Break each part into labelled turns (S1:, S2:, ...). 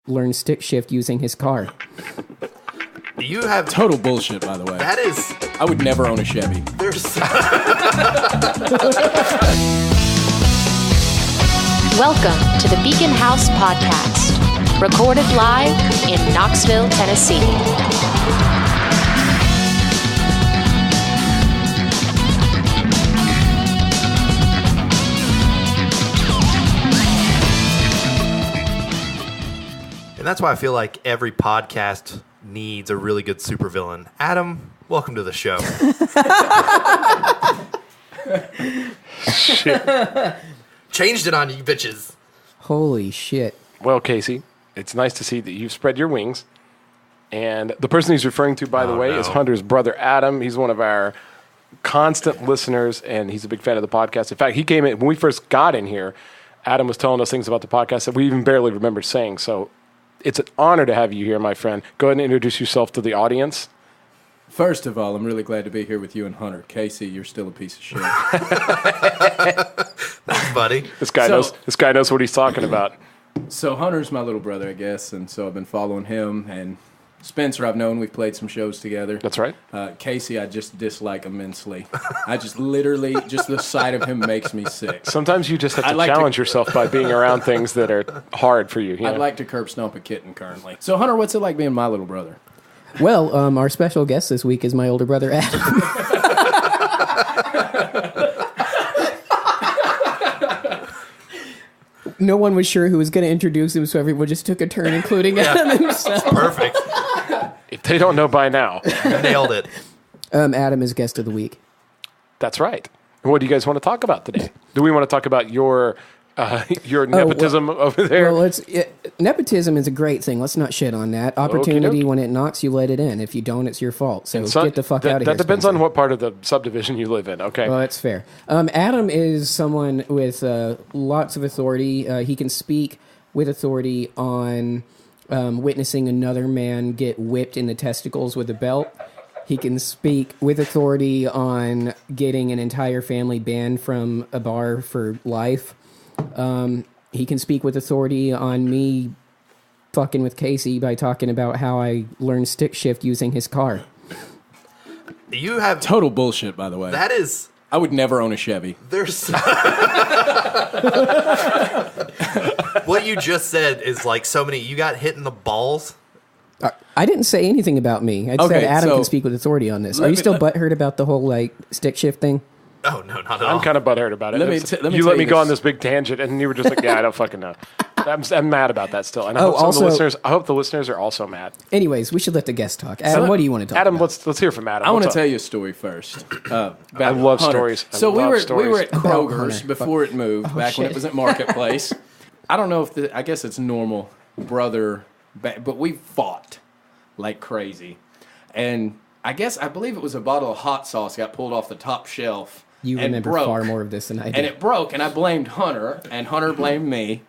S1: learn stick shift using his car.
S2: You have
S3: total bullshit, by the way.
S2: That is.
S3: I would never own a Chevy.
S2: There's.
S4: Welcome to the Beacon House Podcast, recorded live in Knoxville, Tennessee.
S2: And that's why I feel like every podcast needs a really good supervillain. Adam, welcome to the show.
S5: Shit.
S2: Changed it on you bitches.
S1: Holy shit.
S5: Well, Casey, it's nice to see that you've spread your wings. And the person he's referring to, by the way, is Hunter's brother, Adam. He's one of our constant listeners, and he's a big fan of the podcast. In fact, he came in, when we first got in here, Adam was telling us things about the podcast that we even barely remembered saying. So it's an honor to have you here, my friend. Go ahead and introduce yourself to the audience.
S3: First of all, I'm really glad to be here with you and Hunter. Casey, you're still a piece of shit.
S2: Thanks, buddy.
S5: This guy knows what he's talking about.
S3: So Hunter's my little brother, I guess, and so I've been following him. And Spencer, I've known. We've played some shows together.
S5: That's right.
S3: Casey, I just dislike immensely. I just literally, just the sight of him makes me sick.
S5: Sometimes you just have to challenge yourself by being around things that are hard for you.
S3: I'd like to curb stomp a kitten currently. So Hunter, what's it like being my little brother?
S1: Well, our special guest this week is my older brother, Adam. No one was sure who was going to introduce him, so everyone just took a turn, including Adam himself.
S2: Perfect.
S5: If they don't know by now.
S2: Nailed it.
S1: Adam is guest of the week.
S5: That's right. And what do you guys want to talk about today? Do we want to talk about your nepotism over there?
S1: Well, nepotism is a great thing. Let's not shit on that. Opportunity, when it knocks, you let it in. If you don't, it's your fault. So get the fuck out of here.
S5: That depends
S1: Spencer.
S5: on what part of the subdivision you live in, okay?
S1: Well, that's fair. Adam is someone with lots of authority. He can speak with authority on witnessing another man get whipped in the testicles with a belt. He can speak with authority on getting an entire family banned from a bar for life. He can speak with authority on me fucking with Casey by talking about how I learned stick shift using his car.
S2: You have
S3: total bullshit, by the way.
S2: That is.
S3: I would never own a Chevy.
S2: There's. What you just said is like so many. You got hit in the balls.
S1: I didn't say anything about me. I said Adam can speak with authority on this. Are you still butthurt about the whole like stick shift thing?
S2: Oh, no, not at all.
S5: I'm kind of butthurt about it. You let me go on this big tangent, and you were just like, yeah, I don't fucking know. I'm mad about that still. And I hope the listeners are also mad.
S1: Anyways, we should let the guest talk. Adam, what do you want to talk about?
S5: Adam, let's hear from Adam.
S3: I want to tell you a story first.
S5: I love stories.
S3: So we were at Kroger's before it moved, when it was at Marketplace. I don't know if I guess it's normal, brother, but we fought like crazy. And I believe it was a bottle of hot sauce got pulled off the top shelf.
S1: You remember far more of this than I do.
S3: And it broke, and I blamed Hunter, and Hunter blamed me.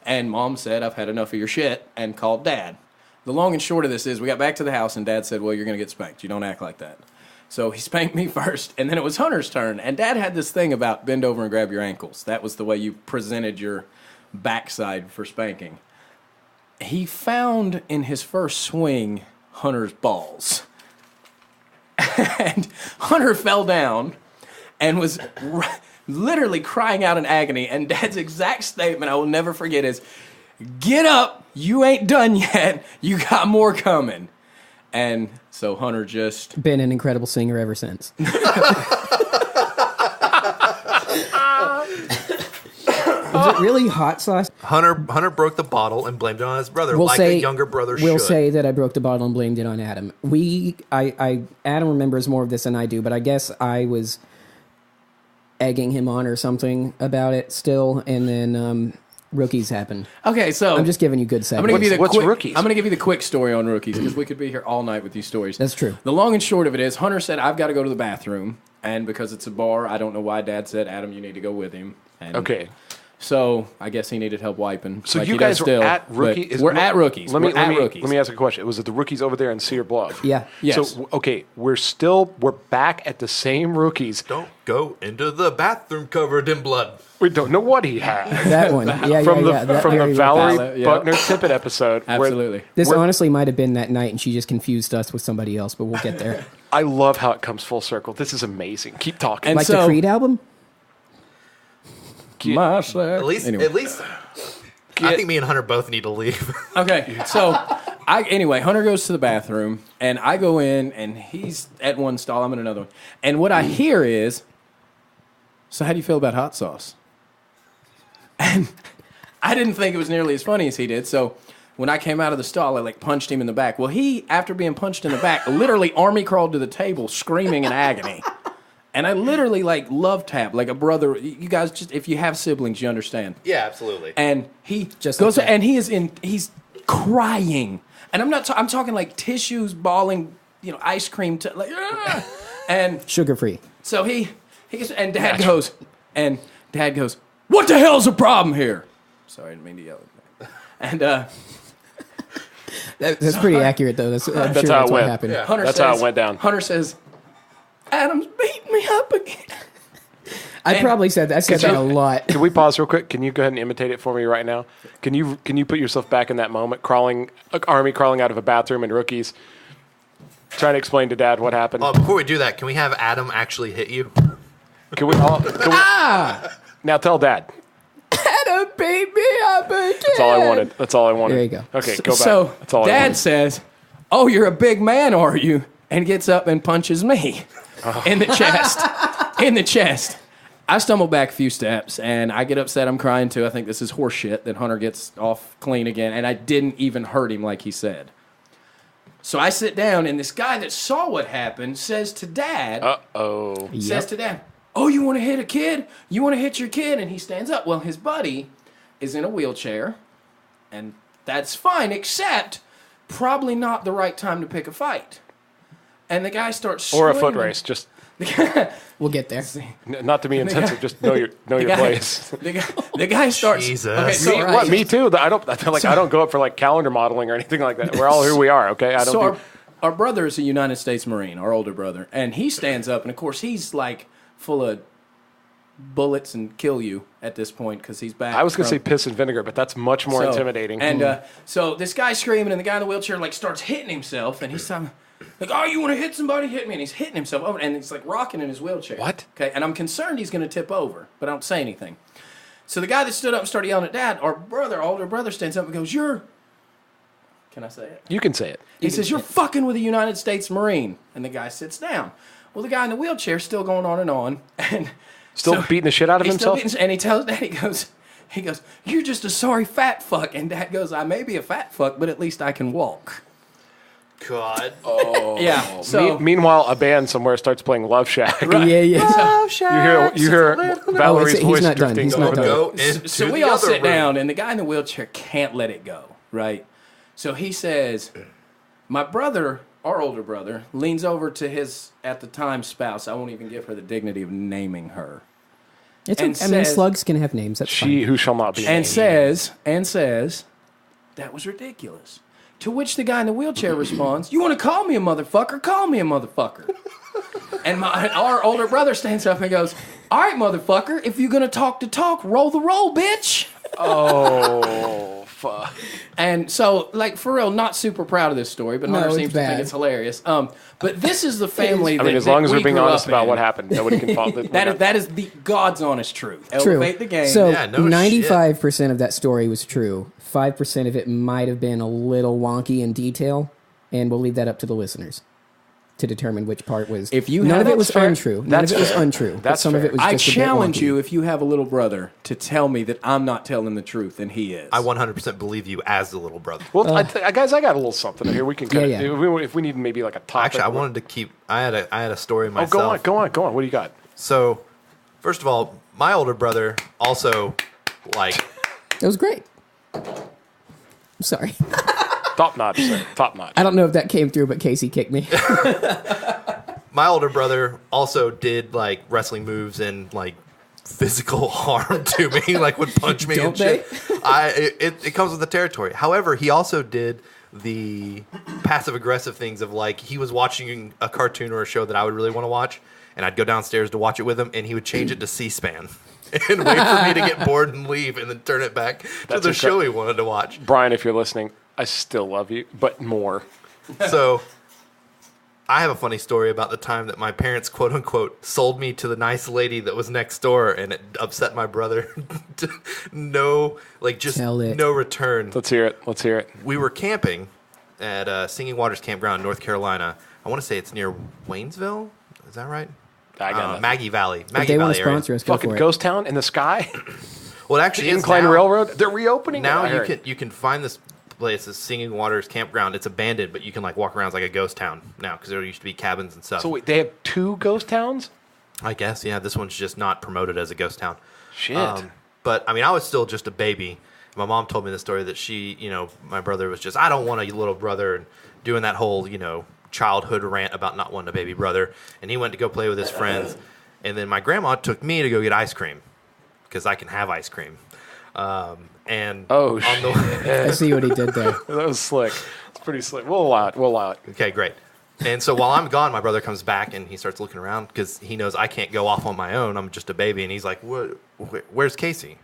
S3: And Mom said, I've had enough of your shit, and called Dad. The long and short of this is we got back to the house, and Dad said, well, you're going to get spanked. You don't act like that. So he spanked me first, and then it was Hunter's turn. And Dad had this thing about bend over and grab your ankles. That was the way you presented your backside for spanking. He found in his first swing Hunter's balls. And Hunter fell down and was literally crying out in agony. And Dad's exact statement, I will never forget, is, get up, you ain't done yet, you got more coming. And so Hunter just...
S1: been an incredible singer ever since. Was it really hot sauce?
S2: Hunter broke the bottle and blamed it on his brother, a younger brother should.
S1: We'll say that I broke the bottle and blamed it on Adam. Adam remembers more of this than I do, but I guess I was egging him on or something about it still, and then rookies happened.
S3: Okay, so...
S1: I'm just giving you good seconds.
S5: What's rookies?
S3: I'm going to give you the quick story on rookies, because we could be here all night with these stories.
S1: That's true.
S3: The long and short of it is, Hunter said, I've got to go to the bathroom, and because it's a bar, I don't know why Dad said, Adam, you need to go with him. And
S5: okay.
S3: So I guess he needed help wiping.
S5: So
S3: like
S5: you
S3: he
S5: guys
S3: does
S5: were
S3: still,
S5: at
S3: but
S5: rookie.
S3: We're at rookies.
S5: Let me
S3: rookies.
S5: let me ask a question. Was it the rookies over there in Cedar Bluff?
S1: Yeah.
S3: Yes.
S5: So okay, we're back at the same rookies.
S2: Don't go into the bathroom covered in blood.
S5: We don't know what he has.
S1: That one. Yeah,
S5: From
S1: yeah, yeah. That
S5: the
S1: very
S5: Valerie
S3: well. Yeah.
S5: Buckner Tippett episode. where
S3: Absolutely.
S1: This honestly might have been that night, and she just confused us with somebody else, but we'll get there.
S5: I love how it comes full circle. This is amazing. Keep talking.
S3: And
S1: Like
S3: so-
S1: the Creed album?
S2: At least, I think me and Hunter both need to leave.
S3: Okay, so Hunter goes to the bathroom, and I go in, and he's at one stall, I'm in another one. And what I hear is, so how do you feel about hot sauce? And I didn't think it was nearly as funny as he did, so when I came out of the stall, I punched him in the back. Well, he, after being punched in the back, literally army crawled to the table screaming in agony. And I literally love tap like a brother. You guys, just if you have siblings, you understand.
S2: Yeah, absolutely.
S3: And he
S1: Just
S3: goes
S1: like that.
S3: and he's crying, and I'm not. I'm talking like tissues bawling, ice cream, and
S1: Sugar free.
S3: so he gets, and Dad goes, what the hell's the problem here? Sorry, I didn't mean to yell at that. And
S1: That's pretty accurate, though. I'm sure
S5: how
S1: that's
S5: it
S1: what
S5: went.
S1: happened.
S2: Yeah.
S3: Hunter
S5: That's
S3: says,
S5: how it went down.
S3: Hunter says, Adam's beating me up again.
S1: I probably said that. I said that a lot.
S5: Can we pause real quick? Can you go ahead and imitate it for me right now? Can you put yourself back in that moment, army crawling out of a bathroom and rookies, trying to explain to Dad what happened?
S2: Before we do that, can we have Adam actually hit you?
S5: Can we all? Now tell Dad.
S1: Adam beat me up again.
S5: That's all I wanted. That's all I wanted.
S1: There you go.
S5: Okay, go back.
S3: So
S5: That's all I
S3: Dad
S5: wanted.
S3: says, "Oh, you're a big man, are you?" And gets up and punches me in the chest. In the chest. I stumble back a few steps, and I get upset. I'm crying, too. I think this is horseshit that Hunter gets off clean again, and I didn't even hurt him like he said. So I sit down, and this guy that saw what happened says to Dad, says to Dad, "Oh, you want to hit a kid? You want to hit your kid?" And he stands up. Well, his buddy is in a wheelchair, and that's fine, except probably not the right time to pick a fight. And the guy starts screaming.
S5: Or a foot race. Just
S1: We'll get there.
S5: not to be insensitive. Just know your place.
S3: The guy starts.
S2: Jesus.
S3: Okay, so,
S1: Me-
S5: What? Me too. I don't go up for calendar modeling or anything like that. We're all who we are. Okay. I don't.
S3: so
S5: do,
S3: our brother is a United States Marine, our older brother, and he stands up, and of course he's full of bullets and kill you at this point because he's back.
S5: I was going to say
S3: from-
S5: piss and vinegar, but that's much more intimidating.
S3: And so this guy's screaming, and the guy in the wheelchair starts hitting himself, and he's "Oh, you want to hit somebody? Hit me!" And he's hitting himself over, and he's rocking in his wheelchair.
S5: What?
S3: Okay, and I'm concerned he's going to tip over, but I don't say anything. So the guy that stood up and started yelling at Dad, our older brother, stands up and goes, "You're." Can I say it?
S5: You can say it.
S3: He says, "You're fucking with a United States Marine," and the guy sits down. Well, the guy in the wheelchair is still going on, and
S5: Still beating the shit out of
S3: he's still
S5: himself.
S3: and he tells Dad, he goes, "You're just a sorry fat fuck," and Dad goes, "I may be a fat fuck, but at least I can walk."
S2: God.
S3: Yeah. So
S5: Meanwhile, a band somewhere starts playing Love Shack.
S1: Yeah.
S5: You hear Valerie's
S1: he's
S5: voice
S1: not done.
S5: drifting
S1: He's not
S5: over
S1: done.
S5: the.
S2: Go into
S3: so we
S2: the
S3: all
S2: other
S3: sit
S2: room.
S3: down, and the guy in the wheelchair can't let it go, right? So he says, my brother, our older brother, leans over to his, at the time, spouse. I won't even give her the dignity of naming her.
S1: It's
S3: And
S1: okay. I mean,
S3: says-
S1: slugs can have names. That's
S5: She
S1: fine.
S5: who shall not be
S3: And
S5: named.
S3: says, that was ridiculous. To which the guy in the wheelchair responds, "You want to call me a motherfucker? Call me a motherfucker." And our older brother stands up and goes, "All right, motherfucker, if you're going to talk, roll the roll, bitch."
S5: Oh, fuck.
S3: And so, for real, not super proud of this story, but
S1: No,
S3: Hunter
S1: it's
S3: seems to think
S1: bad.
S3: it's hilarious. But this is the family
S5: I mean, as long as we're being honest about what happened, nobody can fault it.
S3: That is the God's honest truth.
S1: True.
S3: Elevate the game.
S1: So
S2: Yeah, no
S1: 95% of that story was true. 5% of it might have been a little wonky in detail, and we'll leave that up to the listeners to determine which part was.
S3: If you
S1: none
S3: have-
S1: of it was
S3: that's fair.
S1: untrue. None
S5: That's
S1: of it was
S5: fair.
S1: untrue. But
S5: That's
S1: some of
S5: fair.
S1: it was
S3: I
S1: just a bit
S3: challenge
S1: wonky.
S3: you, if you have a little brother, to tell me that I'm not telling the truth and he is.
S2: I 100% believe you as the little brother.
S5: Well, guys, I got a little something here. We can cut
S1: Yeah,
S5: it.
S1: yeah.
S5: If we need maybe a topic.
S2: Actually, I wanted to keep. I had a story
S5: Oh,
S2: myself.
S5: go on. What do you got?
S2: So, first of all, my older brother also
S1: It was great. I'm sorry.
S5: Top notch, sir. Top notch.
S1: I don't know if that came through, but Casey kicked me.
S2: my older brother also did wrestling moves and physical harm to me, like would punch me
S1: Don't
S2: and shit. It comes with the territory. However, he also did the passive aggressive things of like he was watching a cartoon or a show that I would really want to watch, and I'd go downstairs to watch it with him, and he would change it to C-SPAN and wait for me to get bored and leave, and then turn it back to the show he wanted to watch.
S5: Brian, if you're listening, I still love you, but more.
S2: So I have a funny story about the time that my parents, quote unquote, sold me to the nice lady that was next door, and it upset my brother. No return.
S5: Let's hear it.
S2: We were camping at Singing Waters Campground in North Carolina. I want to say it's near Waynesville. Is that right?
S5: I got nothing.
S2: Maggie Valley.
S1: If they want to sponsor us, go
S5: Fucking
S1: for it.
S5: Ghost Town in the sky.
S2: Well, it actually
S5: The
S2: is
S5: Incline
S2: now.
S5: Railroad. They're reopening
S2: Now
S5: it.
S2: you can find this place, this Singing Waters Campground. It's abandoned, but you can like walk around as like a ghost town now because there used to be cabins and stuff.
S5: So wait, they have 2 ghost towns?
S2: I guess, yeah. This one's just not promoted as a ghost town.
S5: Shit.
S2: But I mean, I was still just a baby. My mom told me the story that she, my brother was just, I don't want a little brother, and doing that whole, childhood rant about not wanting a baby brother. And he went to go play with his friends. And then my grandma took me to go get ice cream because I can have ice cream.
S5: I
S1: see what he did there.
S5: That was slick. It's pretty slick. We'll allow it.
S2: Okay, great. And so while I'm gone, my brother comes back and he starts looking around because he knows I can't go off on my own. I'm just a baby. And he's like, where's Casey?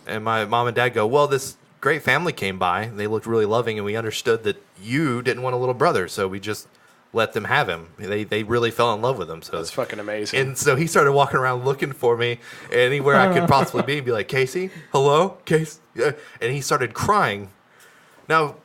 S2: And my mom and dad go, well, this great family came by. They looked really loving, and we understood that you didn't want a little brother, so we just let them have him. They really fell in love with him. So
S5: That's fucking amazing.
S2: And so he started walking around looking for me anywhere I could possibly be and be like, Casey, hello, Casey. And he started crying. Now,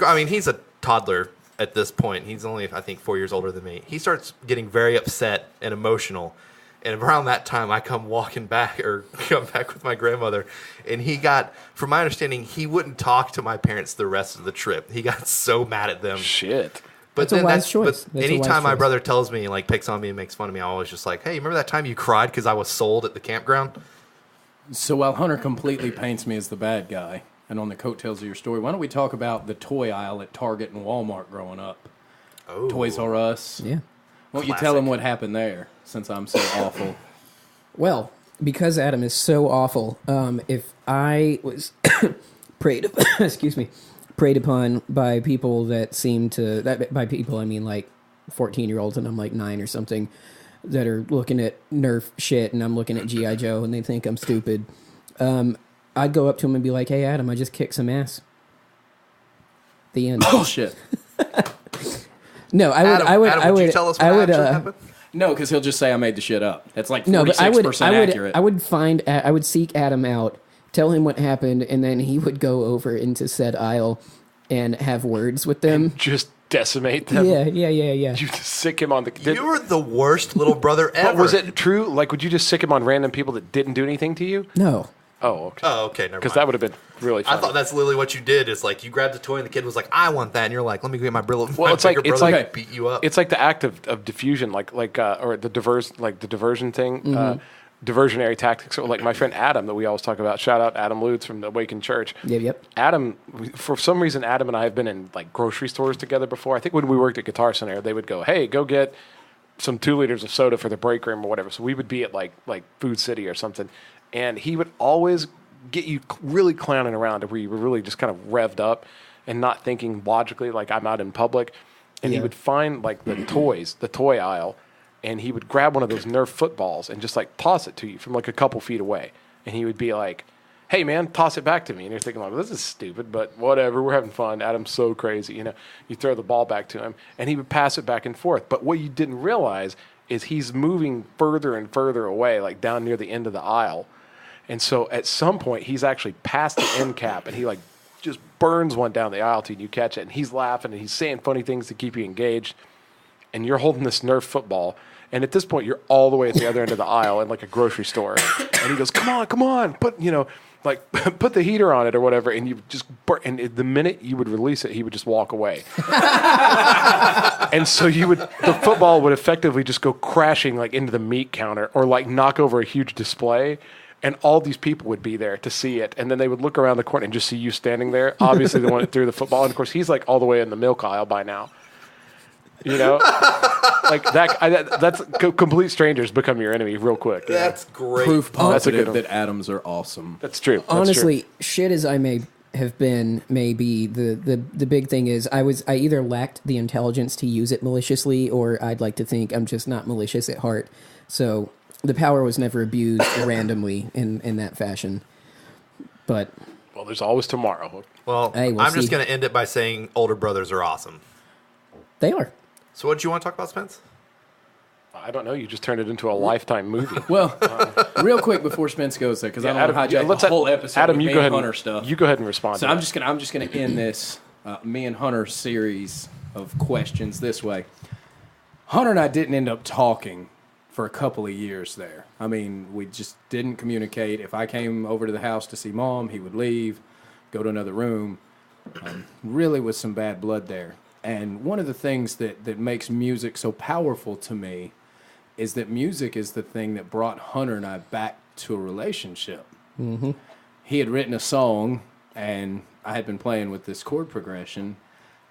S2: I mean, he's a toddler at this point. He's only, I think, 4 years older than me. He starts getting very upset and emotional. And around that time, I come back with my grandmother. And he got, from my understanding, he wouldn't talk to my parents the rest of the trip. He got so mad at them.
S5: Shit.
S2: But
S1: That's a wise choice.
S2: But anytime my brother tells me, like, picks on me and makes fun of me, I'm always just like, hey, remember that time you cried because I was sold at the campground?
S3: So while Hunter completely paints me as the bad guy, and on the coattails of your story, why don't we talk about the toy aisle at Target and Walmart growing up?
S2: Oh.
S3: Toys R Us.
S1: Yeah.
S3: Won't you tell him what happened there, since I'm so awful?
S1: Well, because Adam is so awful, if I was preyed upon by people that seem to, by people I mean like 14-year-olds and I'm like 9 or something, that are looking at Nerf shit and I'm looking at G.I. Joe and they think I'm stupid, I'd go up to him and be like, hey, Adam, I just kicked some ass. The end.
S3: Bullshit.
S1: No,
S2: Adam, would you tell us what actually happened?
S3: No, because he'll just say I made the shit up. That's like 46%
S1: No, but
S3: accurate.
S1: I would seek Adam out, tell him what happened, and then he would go over into said aisle and have words with them.
S5: Just decimate them.
S1: Yeah.
S5: You just sick him on the...
S2: You were the worst little brother ever.
S5: But was it true? Like, would you just sick him on random people that didn't do anything to you?
S1: No.
S5: Oh, okay.
S2: Oh, okay, never mind.
S5: Because that would have been really funny.
S2: I thought that's literally what you did. Is like you grabbed a toy and the kid was like, "I want that," and you're like, "Let me go get my brother."
S5: Well, it's like
S2: beat you up.
S5: It's like the act of diffusion, or the diversion thing, diversionary tactics. So like my friend Adam that we always talk about. Shout out Adam Lutz from the Awakened Church.
S1: Yep.
S5: Adam, for some reason, Adam and I have been in like grocery stores together before. I think when we worked at Guitar Center, they would go, "Hey, go get some 2 liters of soda for the break room or whatever." So we would be at like Food City or something, and he would always get you really clowning around where you were really just kind of revved up and not thinking logically, like I'm out in public. And he would find like the toy aisle, and he would grab one of those Nerf footballs and just like toss it to you from like a couple feet away. And he would be like, hey man, toss it back to me. And you're thinking like, this is stupid, but whatever, we're having fun. Adam's so crazy. You throw the ball back to him and he would pass it back and forth. But what you didn't realize is he's moving further and further away, like down near the end of the aisle. And so at some point, he's actually past the end cap, and he like just burns one down the aisle to you, and you catch it, and he's laughing, and he's saying funny things to keep you engaged, and you're holding this Nerf football, and at this point, you're all the way at the other end of the aisle in like a grocery store, and he goes, come on, put the heater on it or whatever, and you just and the minute you would release it, he would just walk away. And so the football would effectively just go crashing like into the meat counter or like knock over a huge display. And all these people would be there to see it. And then they would look around the corner and just see you standing there. Obviously, the one that threw the football. And, of course, he's like all the way in the milk aisle by now. Like that's complete strangers become your enemy real quick.
S2: That's great.
S3: Proof
S5: That's a good
S3: positive
S5: one.
S3: that atoms are awesome.
S5: That's true. That's
S1: Honestly,
S5: true.
S1: shit as I may have been, maybe the big thing is I either lacked the intelligence to use it maliciously, or I'd like to think I'm just not malicious at heart. So the power was never abused randomly in that fashion. But
S5: Well, there's always tomorrow.
S2: Well,
S1: Hey, we'll
S2: I'm just
S1: see.
S2: going to end it by saying older brothers are awesome.
S1: they are.
S2: So what do you want to talk about, Spence?
S5: I don't know. You just turned it into a Lifetime movie.
S3: Well, real quick before Spence goes there, because I don't want to hijack the whole episode
S5: Adam,
S3: with
S5: you
S3: me
S5: go
S3: and
S5: ahead
S3: Hunter
S5: and
S3: stuff.
S5: You go ahead and respond.
S3: So
S5: to
S3: I'm
S5: that.
S3: just gonna end this me and Hunter series of questions this way. Hunter and I didn't end up talking for a couple of years there. I mean, we just didn't communicate. If I came over to the house to see Mom, he would leave, go to another room. Really was some bad blood there. And one of the things that makes music so powerful to me is that music is the thing that brought Hunter and I back to a relationship. Mm-hmm. He had written a song, and I had been playing with this chord progression,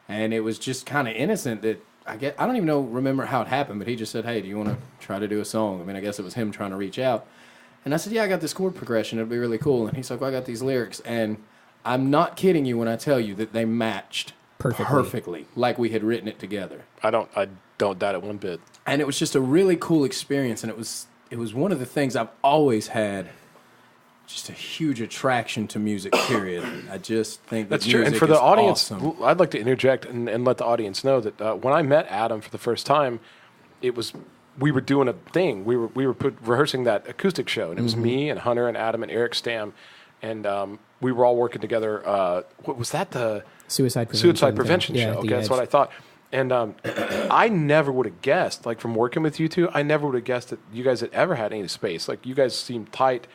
S3: and it was just kind of innocent that I don't even remember how it happened, but he just said, "Hey, do you want to try to do a song?" I mean, I guess it was him trying to reach out. And I said, "Yeah, I got this chord progression. It'll be really cool." And he's like, "Well, I got these lyrics." And I'm not kidding you when I tell you that they matched perfectly like we had written it together.
S5: I don't doubt it one bit.
S3: And it was just a really cool experience, and it was one of the things I've always had just a huge attraction to music, period. I just think
S5: That's
S3: that
S5: true. And
S3: music
S5: for the
S3: is
S5: audience,
S3: awesome.
S5: I'd like to interject and let the audience know that when I met Adam for the first time, we were doing a thing. We were rehearsing that acoustic show, and it was me and Hunter and Adam and Eric Stam, and we were all working together. What was that? The
S1: Suicide prevention
S5: show. Okay, that's what I thought. And I never would have guessed, like from working with you two, I never would have guessed that you guys had ever had any space. Like you guys seemed tight.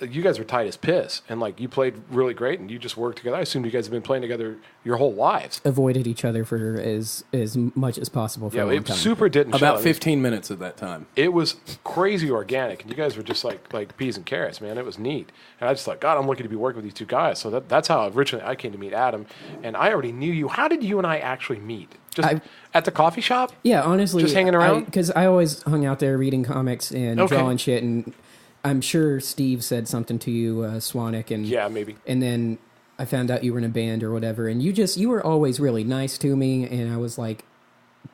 S5: You guys were tight as piss, and like you played really great, and you just worked together. I assumed you guys have been playing together your whole lives.
S1: Avoided each other for as much as possible for a long
S5: It
S1: time.
S5: super didn't
S3: About
S5: show.
S3: 15 minutes at that time.
S5: It was crazy organic, and you guys were just like peas and carrots, man. It was neat, and I just thought, God, I'm lucky to be working with these two guys. So that's how originally I came to meet Adam, and I already knew you. How did you and I actually meet? Just at the coffee shop?
S1: Yeah, honestly,
S5: Just hanging around?
S1: Because I always hung out there reading comics and drawing shit, and I'm sure Steve said something to you, Swanik, and
S5: Yeah, maybe.
S1: And then I found out you were in a band or whatever, and you were always really nice to me, and I was like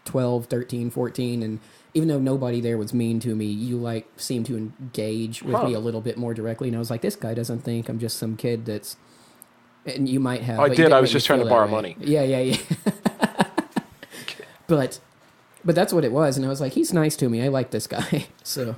S1: 12, 13, 14, and even though nobody there was mean to me, you like seemed to engage with me a little bit more directly, and I was like, this guy doesn't think I'm just some kid that's, and you might have.
S5: I
S1: but you
S5: did.
S1: didn't
S5: I was
S1: make
S5: just
S1: me
S5: trying
S1: feel
S5: to
S1: that
S5: borrow
S1: way.
S5: money.
S1: Yeah. But that's what it was, and I was like, he's nice to me. I like this guy. So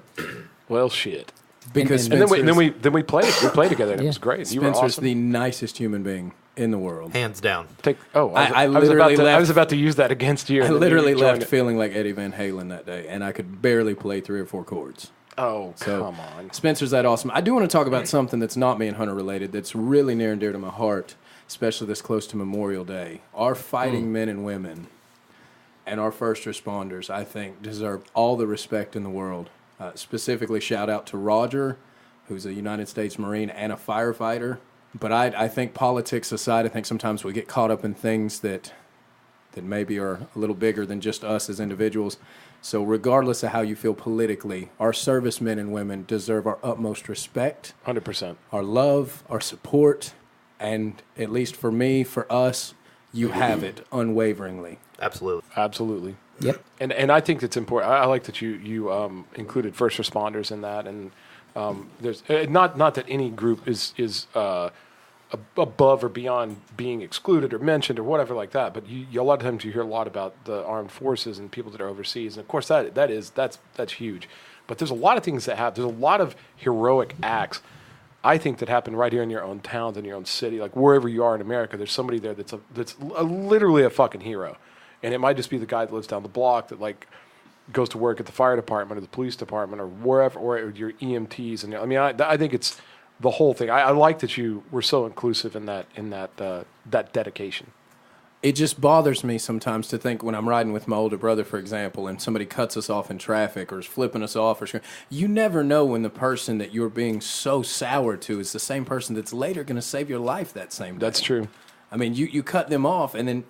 S5: Well, shit.
S3: Because
S5: And then
S3: Spencer's,
S5: we played together, and it
S1: Yeah.
S5: was great. You were
S3: Spencer's
S5: awesome.
S3: the nicest human being in the world.
S2: Hands down.
S3: I
S5: was
S3: literally
S5: I
S3: left-
S5: was about to use that against you.
S3: I
S5: and then
S3: literally
S5: you joined
S3: left
S5: it.
S3: feeling like Eddie Van Halen that day, and I could barely play 3 or 4 chords.
S5: Oh,
S3: So
S5: come on.
S3: Spencer's that awesome. I do want to talk about something that's not me and Hunter related that's really near and dear to my heart, especially this close to Memorial Day. Our fighting men and women and our first responders, I think, deserve all the respect in the world. Specifically, shout out to Roger, who's a United States Marine and a firefighter. But I think politics aside, I think sometimes we get caught up in things that maybe are a little bigger than just us as individuals. So regardless of how you feel politically, our servicemen and women deserve our utmost respect,
S5: 100%.
S3: our love, our support, and at least for me, for us, you have it unwaveringly.
S2: Absolutely.
S1: yep.
S5: And I think it's important. I like that you included first responders in that, and there's not that any group is above or beyond being excluded or mentioned or whatever like that. But a lot of times you hear a lot about the armed forces and people that are overseas, and of course that's huge. But there's a lot of things that happen. There's a lot of heroic acts, I think, that happen right here in your own towns, in your own city, like wherever you are in America. There's somebody there that's literally a fucking hero, and it might just be the guy that lives down the block that like goes to work at the fire department or the police department or wherever, or your EMTs. And I mean, I think it's the whole thing. I like that you were so inclusive in that dedication.
S3: It just bothers me sometimes to think when I'm riding with my older brother, for example, and somebody cuts us off in traffic or is flipping us off, you never know when the person that you're being so sour to is the same person that's later going to save your life that same day.
S5: That's true.
S3: I mean, you cut them off, and then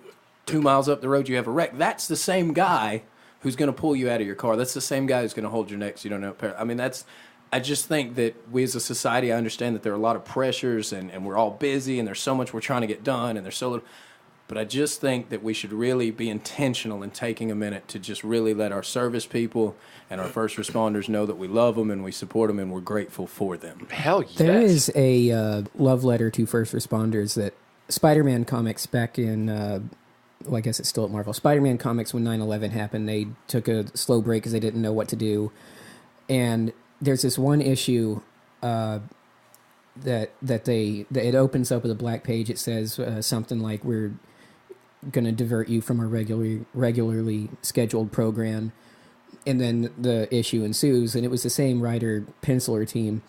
S3: 2 miles up the road you have a wreck. That's the same guy who's going to pull you out of your car. That's the same guy who's going to hold your neck so you don't know. I mean, I just think that we as a society, I understand that there are a lot of pressures and we're all busy and there's so much we're trying to get done and there's so little. But I just think that we should really be intentional in taking a minute to just really let our service people and our first responders know that we love them and we support them and we're grateful for them.
S5: Hell yes.
S1: There is a love letter to first responders that Spider-Man comics back in, well, I guess it's still at Marvel. Spider-Man comics, when 9/11 happened, they took a slow break because they didn't know what to do. And there's this one issue that it opens up with a black page. It says something like, we're going to divert you from our regularly scheduled program, and then the issue ensues, and it was the same writer penciler team,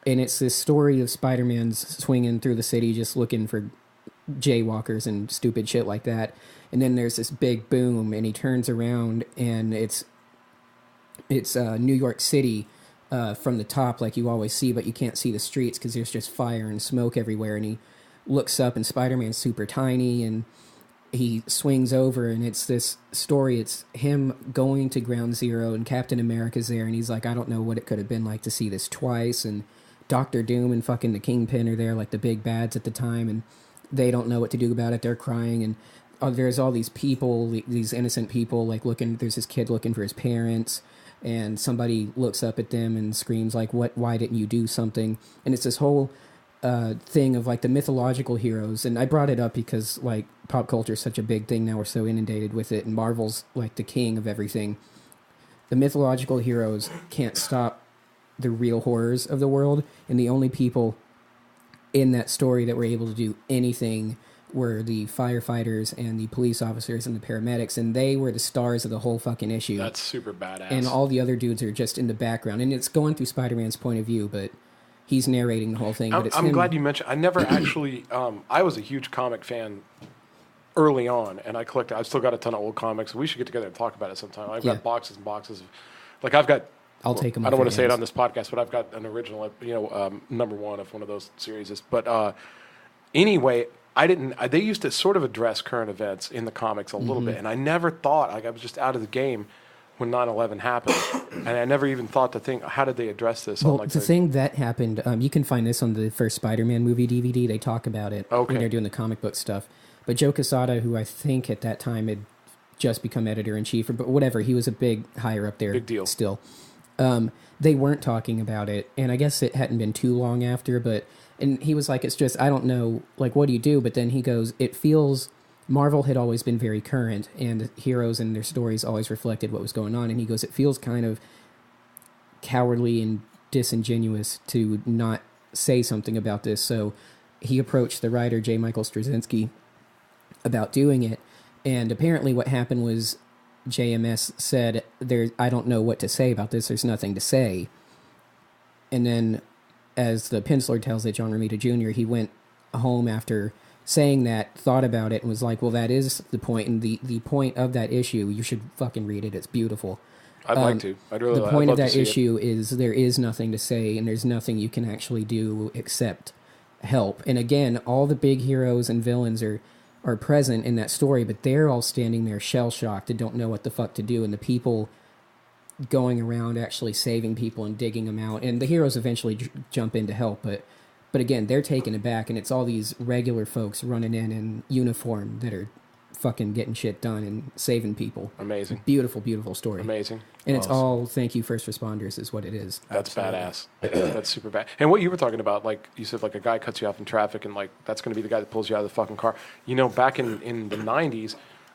S1: and it's this story of Spider-Man's swinging through the city just looking for jaywalkers and stupid shit like that, and then there's this big boom, and he turns around, and it's New York City from the top, like you always see, but you can't see the streets because there's just fire and smoke everywhere, and he looks up, and Spider-Man's super tiny, and he swings over, and it's this story. It's him going to Ground Zero, and Captain America's there, and he's like, I don't know what it could have been like to see this twice, and Doctor Doom and fucking the Kingpin are there, like the big bads at the time, and they don't know what to do about it. They're crying, and there's all these people, these innocent people, like looking, there's this kid looking for his parents, and somebody looks up at them and screams, like, why didn't you do something? And it's this whole thing of like the mythological heroes, and I brought it up because like pop culture is such a big thing now, we're so inundated with it, and Marvel's like the king of everything. The mythological heroes can't stop the real horrors of the world, and the only people in that story that were able to do anything were the firefighters and the police officers and the paramedics, and they were the stars of the whole fucking issue.
S5: That's super badass.
S1: And all the other dudes are just in the background, and it's going through Spider-Man's point of view, but he's narrating the whole thing. But
S5: I'm glad you mentioned. I never actually. I was a huge comic fan early on, and I collected. I've still got a ton of old comics. We should get together and talk about it sometime. I've got boxes and boxes of, like I've got.
S1: I'll take them.
S5: I don't want to say it on this podcast, but I've got an original, number one of one of those series. But anyway, I didn't. They used to sort of address current events in the comics a little bit, and I never thought, like, I was just out of the game when 9/11 happened, and I never even thought to think, how did they address this?
S1: Well, the thing that happened, you can find this on the first Spider-Man movie DVD. They talk about it when they're doing the comic book stuff. But Joe Quesada, who I think at that time had just become editor-in-chief, or whatever, he was a big higher up there.
S5: Big deal.
S1: Still. They weren't talking about it, and I guess it hadn't been too long after, and he was like, it's just, I don't know, like, what do you do? But then he goes, it feels, Marvel had always been very current, and heroes and their stories always reflected what was going on, and he goes, it feels kind of cowardly and disingenuous to not say something about this. So he approached the writer, J. Michael Straczynski, about doing it, and apparently what happened was JMS said, I don't know what to say about this, there's nothing to say. And then, as the penciler tells it, John Romita Jr., he went home after saying that, thought about it, and was like, well, that is the point, and the point of that issue, you should fucking read it, it's beautiful.
S5: I'd like to. I'd really.
S1: The point of that issue is there is nothing to say, and there's nothing you can actually do except help. And again, all the big heroes and villains are present in that story, but they're all standing there shell-shocked and don't know what the fuck to do, and the people going around actually saving people and digging them out, and the heroes eventually jump in to help, but again, they're taken aback, and it's all these regular folks running in uniform that are fucking getting shit done and saving people.
S5: Amazing.
S1: Beautiful, beautiful story.
S5: Amazing.
S1: And it's all thank you first responders is what it is.
S5: That's badass. That's super bad. And what you were talking about, like you said, like a guy cuts you off in traffic, and like that's going to be the guy that pulls you out of the fucking car. You know, back in the 90s,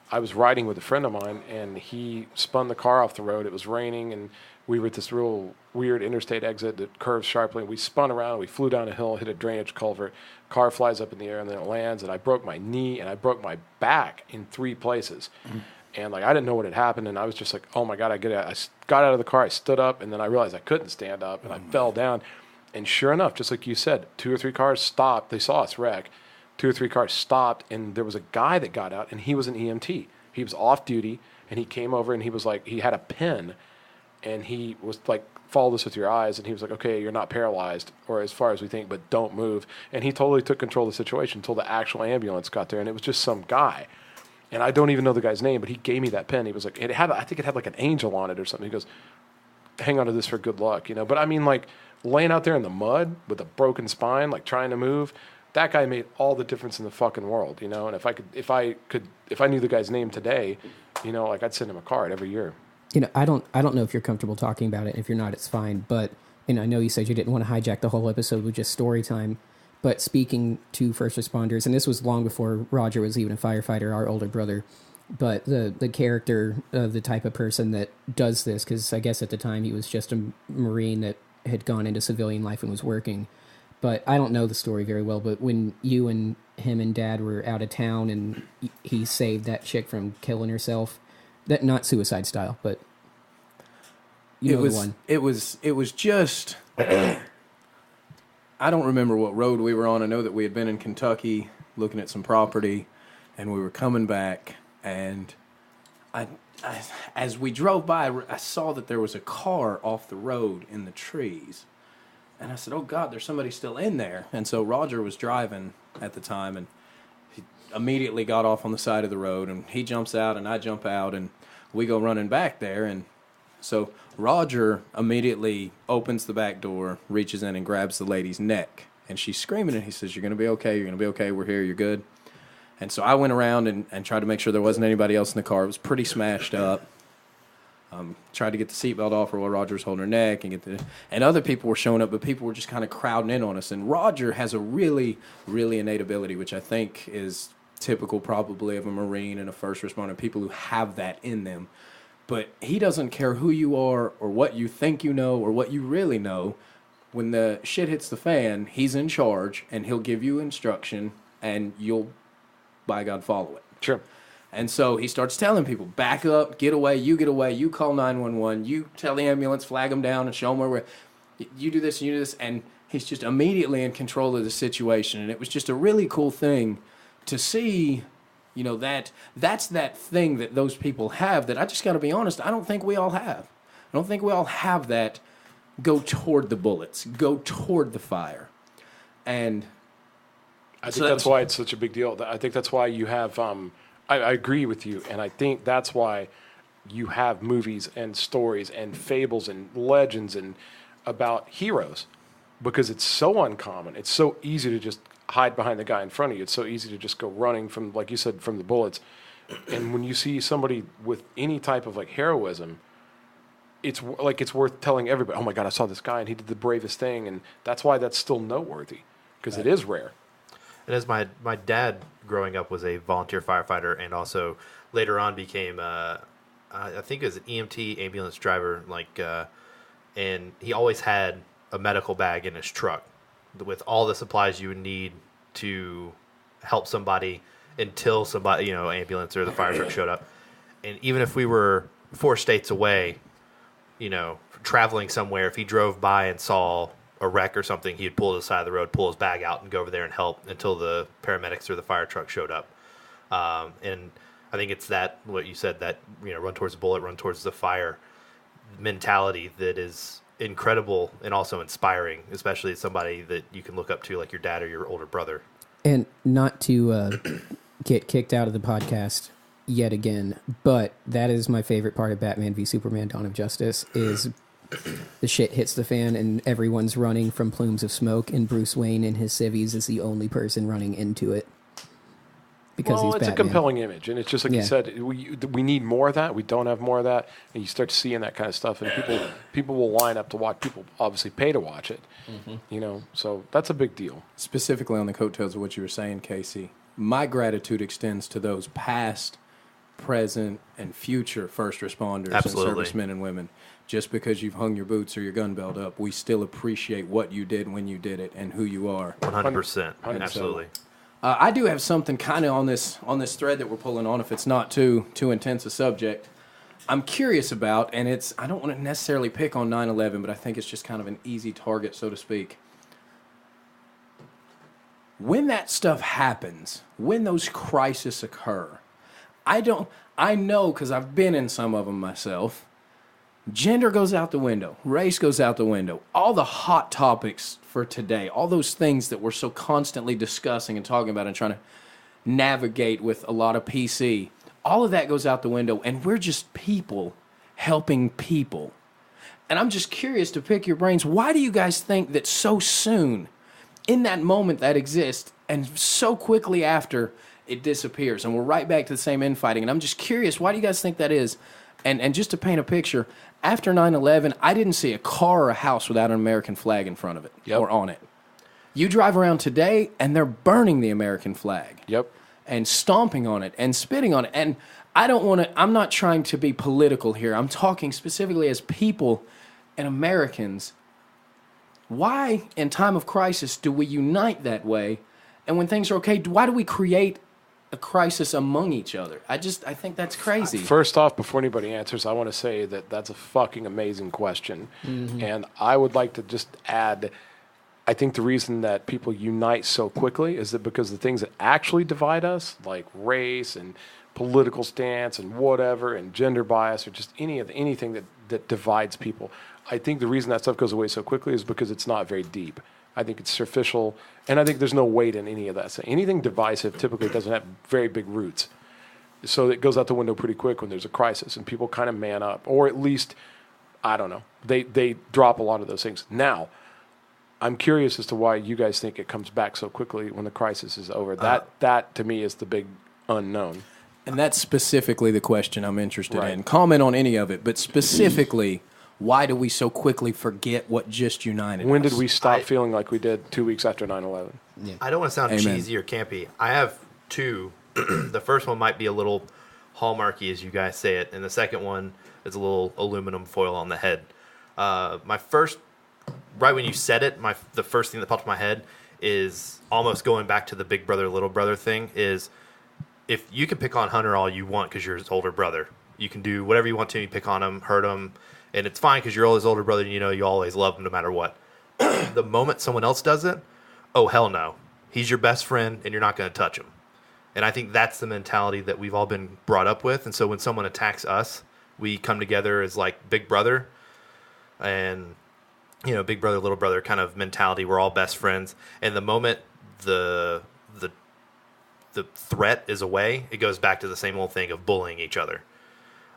S5: I was riding with a friend of mine, and he spun the car off the road. It was raining, and we were at this real weird interstate exit that curves sharply. We spun around, we flew down a hill, hit a drainage culvert. Car flies up in the air, and then it lands, and I broke my knee, and I broke my back in 3 places. Mm-hmm. And like I didn't know what had happened, and I was just like, "Oh my god!" I got out of the car, I stood up, and then I realized I couldn't stand up, and I fell down. And sure enough, just like you said, 2 or 3 cars stopped. They saw us wreck. 2 or 3 cars stopped, and there was a guy that got out, and he was an EMT. He was off duty, and he came over, and he was like, he had a pen, and he was like, "Follow this with your eyes," and he was like, "Okay, you're not paralyzed, or as far as we think, but don't move." And he totally took control of the situation until the actual ambulance got there, and it was just some guy. And I don't even know the guy's name, but he gave me that pen. He was like, I think it had like an angel on it or something. He goes, hang on to this for good luck, you know. But I mean, like, laying out there in the mud with a broken spine, like trying to move, that guy made all the difference in the fucking world, you know. And if I knew the guy's name today, you know, like, I'd send him a card every year.
S1: You know, I don't know if you're comfortable talking about it. If you're not, it's fine. But, and I know you said you didn't want to hijack the whole episode with just story time. But speaking to first responders, and this was long before Roger was even a firefighter, our older brother, but the character of the type of person that does this, because I guess at the time he was just a Marine that had gone into civilian life and was working. But I don't know the story very well, but when you and him and Dad were out of town and he saved that chick from killing herself, that not suicide style, but you know the one. It
S3: was just... I don't remember what road we were on. I know that we had been in Kentucky looking at some property, and we were coming back, and I as we drove by, I saw that there was a car off the road in the trees. And I said, oh, God, there's somebody still in there. And so Roger was driving at the time, and he immediately got off on the side of the road, and he jumps out, and I jump out, and we go running back there, and so Roger immediately opens the back door, reaches in and grabs the lady's neck. And she's screaming, and he says, you're going to be okay, you're going to be okay, we're here, you're good. And so I went around and tried to make sure there wasn't anybody else in the car. It was pretty smashed up. Tried to get the seatbelt off her while Roger was holding her neck. And other people were showing up, but people were just kind of crowding in on us. And Roger has a really, really innate ability, which I think is typical probably of a Marine and a first responder, people who have that in them. But he doesn't care who you are or what you think you know or what you really know. When the shit hits the fan, he's in charge, and he'll give you instruction, and you'll, by God, follow it.
S5: Sure.
S3: And so he starts telling people, back up, get away, you call 911, you tell the ambulance, flag them down, and show them where we're... You do this, and you do this, and he's just immediately in control of the situation. And it was just a really cool thing to see... You know, that's that thing that those people have that I just got to be honest, I don't think we all have. I don't think we all have that go toward the bullets, go toward the fire. And
S5: I think that's why it's such a big deal. I think that's why you have, I agree with you, and I think that's why you have movies and stories and fables and legends and about heroes, because it's so uncommon. It's so easy to just hide behind the guy in front of you. It's so easy to just go running from, like you said, from the bullets. And when you see somebody with any type of like heroism, it's worth telling everybody, oh my God, I saw this guy and he did the bravest thing. And that's why that's still noteworthy, because it is rare.
S2: And as my dad growing up was a volunteer firefighter and also later on became, I think it was an EMT ambulance driver, and he always had a medical bag in his truck with all the supplies you would need to help somebody until somebody, ambulance or the fire truck showed up. And even if we were 4 states away, traveling somewhere, if he drove by and saw a wreck or something, he'd pull to the side of the road, pull his bag out, and go over there and help until the paramedics or the fire truck showed up. And I think it's that, what you said, that, run towards the bullet, run towards the fire mentality that is incredible and also inspiring, especially as somebody that you can look up to like your dad or your older brother. And
S1: not to get kicked out of the podcast yet again, but that is my favorite part of Batman v Superman Dawn of Justice is the shit hits the fan and everyone's running from plumes of smoke, and Bruce Wayne in his civvies is the only person running into it. Because he's Batman.
S5: A compelling image, and it's just like you said, we need more of that. We don't have more of that, and you start seeing that kind of stuff, and people will line up to watch. People obviously pay to watch it, so that's a big deal.
S3: Specifically on the coattails of what you were saying, Casey, my gratitude extends to those past, present, and future first responders and servicemen and women. Just because you've hung your boots or your gun belt up, we still appreciate what you did when you did it and who you are.
S2: 100%. Absolutely.
S3: I do have something kind of on this thread that we're pulling on, if it's not too intense a subject. I'm curious about, and I don't want to necessarily pick on 9/11, but I think it's just kind of an easy target, so to speak. When that stuff happens, when those crises occur, I know because I've been in some of them myself. Gender goes out the window. Race goes out the window. All the hot topics for today, all those things that we're so constantly discussing and talking about and trying to navigate with a lot of PC, all of that goes out the window, and we're just people helping people. And I'm just curious to pick your brains. Why do you guys think that so soon, in that moment that exists, and so quickly after, it disappears, and we're right back to the same infighting? And I'm just curious, why do you guys think that is? And just to paint a picture, after 9/11, I didn't see a car or a house without an American flag in front of it or on it. You drive around today, and they're burning the American flag.
S5: Yep.
S3: And stomping on it and spitting on it. And I'm not trying to be political here. I'm talking specifically as people and Americans. Why, in time of crisis, do we unite that way? And when things are okay, why do we create a crisis among each other? I think that's crazy.
S5: First off, before anybody answers, I want to say that that's a fucking amazing question. Mm-hmm. And I would like to just add, I think the reason that people unite so quickly is that because the things that actually divide us, like race and political stance and whatever, and gender bias, or just anything that divides people, I think the reason that stuff goes away so quickly is because it's not very deep. I think it's superficial, and I think there's no weight in any of that. So anything divisive typically doesn't have very big roots. So it goes out the window pretty quick when there's a crisis, and people kind of man up, or at least, I don't know, they drop a lot of those things. Now, I'm curious as to why you guys think it comes back so quickly when the crisis is over. That to me is the big unknown.
S3: And that's specifically the question I'm interested in. Comment on any of it, but specifically, why do we so quickly forget what just united us?
S5: When did we stop feeling like we did 2 weeks after 9/11?
S2: Yeah. I don't want to sound cheesy or campy. I have two. The first one might be a little hallmarky, as you guys say it, and the second one is a little aluminum foil on the head. My first, right when you said it, the first thing that popped in my head is almost going back to the big brother, little brother thing, is if you can pick on Hunter all you want because you're his older brother. You can do whatever you want to. You pick on him, hurt him, and it's fine because you're his older brother and you know you always love him no matter what. The moment someone else does it, oh, hell no. He's your best friend and you're not going to touch him. And I think that's the mentality that we've all been brought up with. And so when someone attacks us, we come together as like big brother and, you know, big brother, little brother kind of mentality. We're all best friends. And the moment the threat is away, it goes back to the same old thing of bullying each other.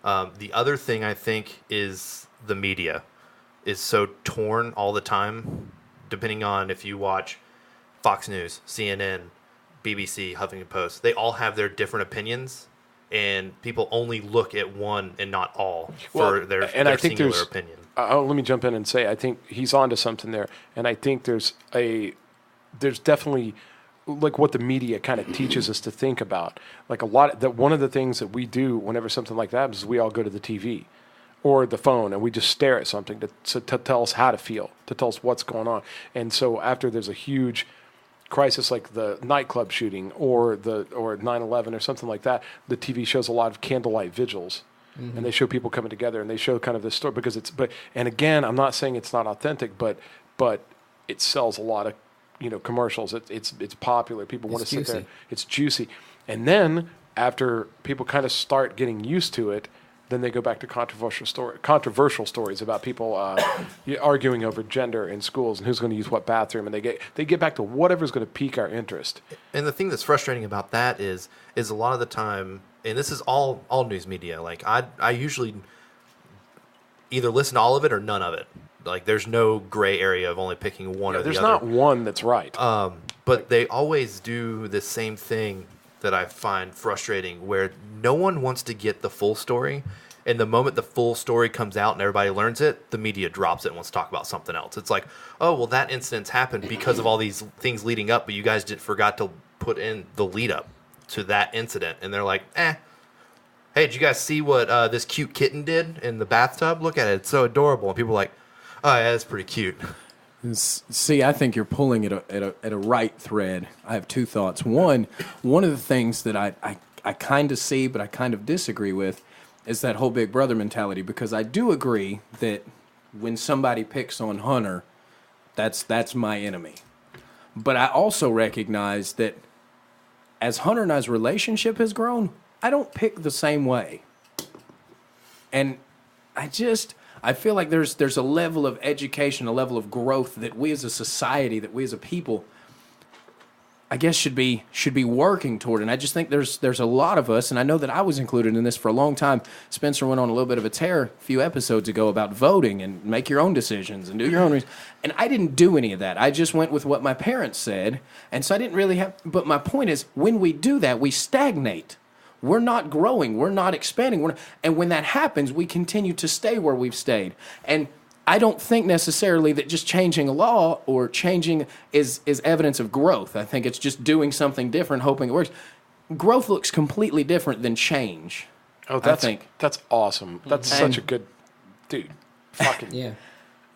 S2: The other thing I think is the media is so torn all the time, depending on if you watch Fox News, CNN, BBC, Huffington Post. They all have their different opinions, and people only look at one and not all for their singular opinion.
S5: Let me jump in and say I think he's onto something there, and I think there's definitely like what the media kind of teaches us to think about. Like one of the things that we do whenever something like that happens is we all go to the TV or the phone and we just stare at something to tell us how to feel, to tell us what's going on. And so after there's a huge crisis like the nightclub shooting or 9/11 or something like that, the TV shows a lot of candlelight vigils. Mm-hmm. And they show people coming together and they show kind of this story because and again, I'm not saying it's not authentic, but it sells a lot of commercials. It's popular. People want to sit there. It's juicy. And then after people kind of start getting used to it, then they go back to controversial stories about people arguing over gender in schools and who's going to use what bathroom, and they get back to whatever's going to pique our interest.
S2: And the thing that's frustrating about that is a lot of the time, and this is all news media. Like I usually either listen to all of it or none of it. Like there's no gray area of only picking one or the other.
S5: There's not one that's right.
S2: But they always do the same thing that I find frustrating, where no one wants to get the full story. And the moment the full story comes out and everybody learns it, the media drops it and wants to talk about something else. It's like, oh, well, that incident's happened because of all these things leading up, but you guys forgot to put in the lead up to that incident. And they're like, hey, did you guys see what this cute kitten did in the bathtub? Look at it. It's so adorable. And people are like, oh, yeah, that's pretty cute.
S3: See, I think you're pulling at a right thread. I have two thoughts. One of the things that I kind of see, but I kind of disagree with, is that whole big brother mentality. Because I do agree that when somebody picks on Hunter, that's my enemy. But I also recognize that as Hunter and I's relationship has grown, I don't pick the same way. And I feel like there's a level of education, a level of growth that we as a society, that we as a people, I guess should be working toward. And I just think there's a lot of us, and I know that I was included in this for a long time. Spencer went on a little bit of a tear a few episodes ago about voting and make your own decisions and do your own reasons. And I didn't do any of that. I just went with what my parents said. And so I didn't really have, but my point is, when we do that, we stagnate. We're not growing. We're not expanding. And when that happens, we continue to stay where we've stayed. And I don't think necessarily that just changing a law or changing is evidence of growth. I think it's just doing something different, hoping it works. Growth looks completely different than change.
S5: Oh, that's awesome. That's such a good dude. Fucking
S1: Yeah.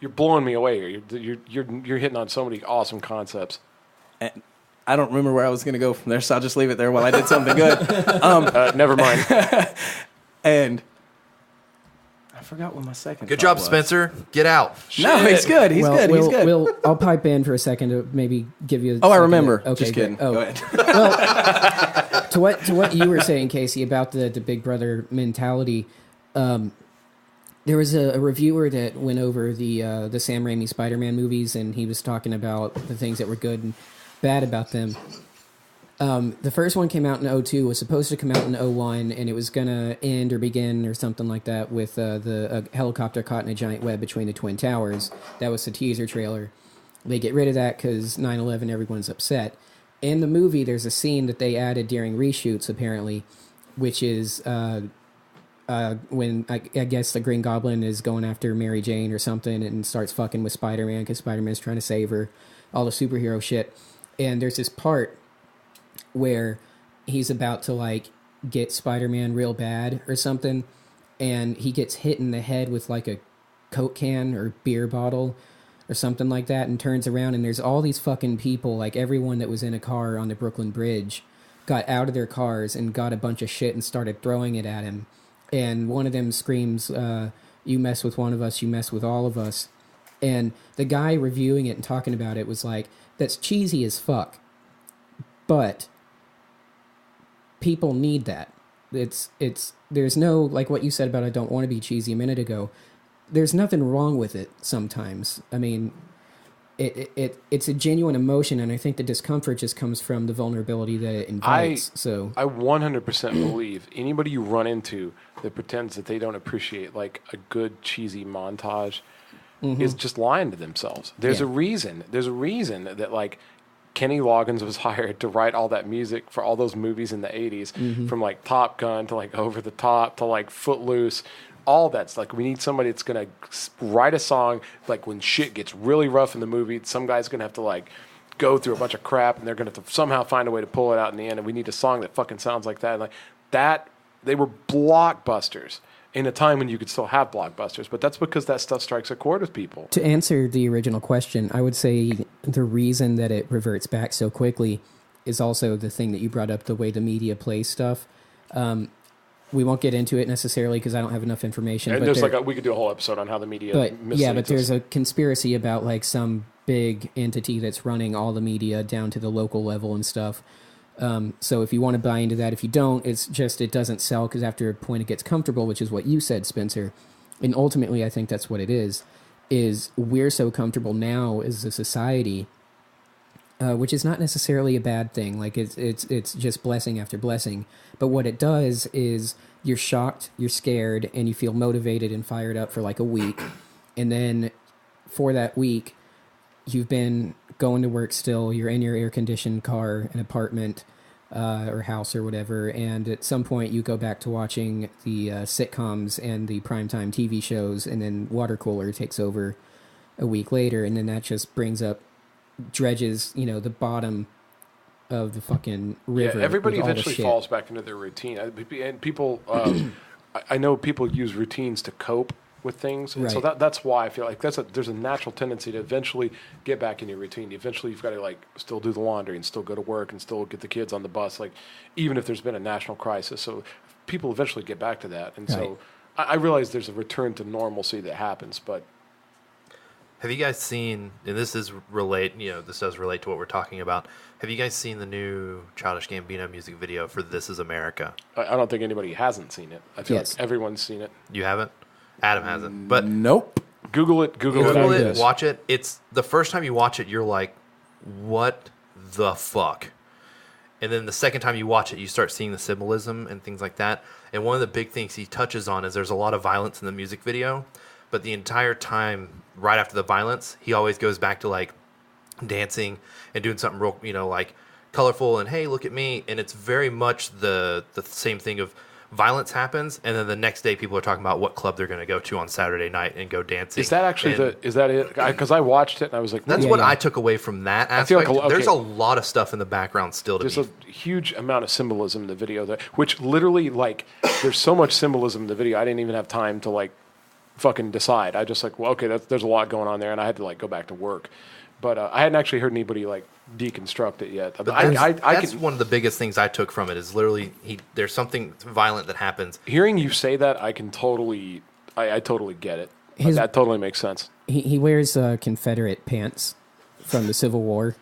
S5: You're blowing me away. You're hitting on so many awesome concepts.
S3: And I don't remember where I was going to go from there, so I'll just leave it there while I did something good.
S5: Never mind.
S3: And I forgot what my second.
S2: Good job,
S3: was.
S2: Spencer. Get out.
S3: No, he's good. He's good. He's good.
S1: I'll pipe in for a second to maybe give you.
S3: Oh, I remember.
S1: Okay,
S3: just kidding.
S1: Oh.
S3: Go ahead.
S1: Well, to what you were saying, Casey, about the Big Brother mentality, there was a reviewer that went over the Sam Raimi Spider-Man movies, and he was talking about the things that were good and bad about them. The first one came out in 2002, was supposed to come out in 2001, and it was going to end or begin or something like that with the helicopter caught in a giant web between the Twin Towers. That was the teaser trailer. They get rid of that because 9/11, everyone's upset. In the movie, there's a scene that they added during reshoots, apparently, which is when I guess the Green Goblin is going after Mary Jane or something and starts fucking with Spider-Man because Spider-Man's trying to save her, all the superhero shit. And there's this part where he's about to like get Spider-Man real bad or something, and he gets hit in the head with like a Coke can or beer bottle or something like that, and turns around and there's all these fucking people, like everyone that was in a car on the Brooklyn Bridge got out of their cars and got a bunch of shit and started throwing it at him. And one of them screams, you mess with one of us, you mess with all of us. And the guy reviewing it and talking about it was like, that's cheesy as fuck, but people need that. It's there's no, like what you said about I don't want to be cheesy a minute ago. There's nothing wrong with it sometimes. I mean, it's a genuine emotion, and I think the discomfort just comes from the vulnerability that it invites.
S5: I 100% believe anybody you run into that pretends that they don't appreciate like a good cheesy montage is just lying to themselves. There's a reason. There's a reason that like Kenny Loggins was hired to write all that music for all those movies in the 80s, from like Top Gun to like Over the Top to like Footloose. All that's like, we need somebody that's going to write a song, like when shit gets really rough in the movie, some guy's going to have to like go through a bunch of crap and they're going to have to somehow find a way to pull it out in the end. And we need a song that fucking sounds like that. And like that, they were blockbusters in a time when you could still have blockbusters, but that's because that stuff strikes a chord with people.
S1: To answer the original question, I would say the reason that it reverts back so quickly is also the thing that you brought up, the way the media plays stuff. We won't get into it necessarily because I don't have enough information.
S5: And
S1: but
S5: there's we could do a whole episode on how the media
S1: but there's a conspiracy about like some big entity that's running all the media down to the local level and stuff. So if you want to buy into that, if you don't, it's just it doesn't sell because after a point it gets comfortable, which is what you said, Spencer. And ultimately, I think that's what it is we're so comfortable now as a society, which is not necessarily a bad thing. Like it's just blessing after blessing. But what it does is you're shocked, you're scared, and you feel motivated and fired up for like a week. And then for that week, you've been going to work still, you're in your air-conditioned car, an apartment, or house or whatever, and at some point you go back to watching the sitcoms and the primetime TV shows, and then water cooler takes over a week later, and then that just dredges, the bottom of the fucking river.
S5: Yeah, everybody eventually falls back into their routine. And people, I know people use routines to cope with things, and so that's why I feel like there's a natural tendency to eventually get back in your routine. Eventually, you've got to like still do the laundry and still go to work and still get the kids on the bus, like even if there's been a national crisis. So people eventually get back to that, and so I realize there's a return to normalcy that happens. But
S2: have you guys seen? And this does relate to what we're talking about. Have you guys seen the new Childish Gambino music video for "This Is America"?
S5: I don't think anybody hasn't seen it. I feel like everyone's seen it.
S2: You haven't? Adam hasn't, but
S3: nope.
S2: Google it, watch it. It's the first time you watch it, you're like, "What the fuck?" And then the second time you watch it, you start seeing the symbolism and things like that. And one of the big things he touches on is there's a lot of violence in the music video, but the entire time, right after the violence, he always goes back to like dancing and doing something real, like colorful and hey, look at me. And it's very much the same thing of violence happens, and then the next day people are talking about what club they're going to go to on Saturday night and go dancing.
S5: Is that actually is that it? Because I watched it and I was like,
S2: that's what I took away from that aspect. I feel like there's a lot of stuff in the background still to be.
S5: There's a huge amount of symbolism in the video, which literally, like, there's so much symbolism in the video, I didn't even have time to, like, fucking decide. I just like, well, okay, there's a lot going on there, and I had to, like, go back to work. But I hadn't actually heard anybody, like, deconstruct it yet.
S2: But that's one of the biggest things I took from it is literally there's something violent that happens.
S5: Hearing you say that, I can totally, I totally get it. That totally makes sense.
S1: He wears Confederate pants from the Civil War,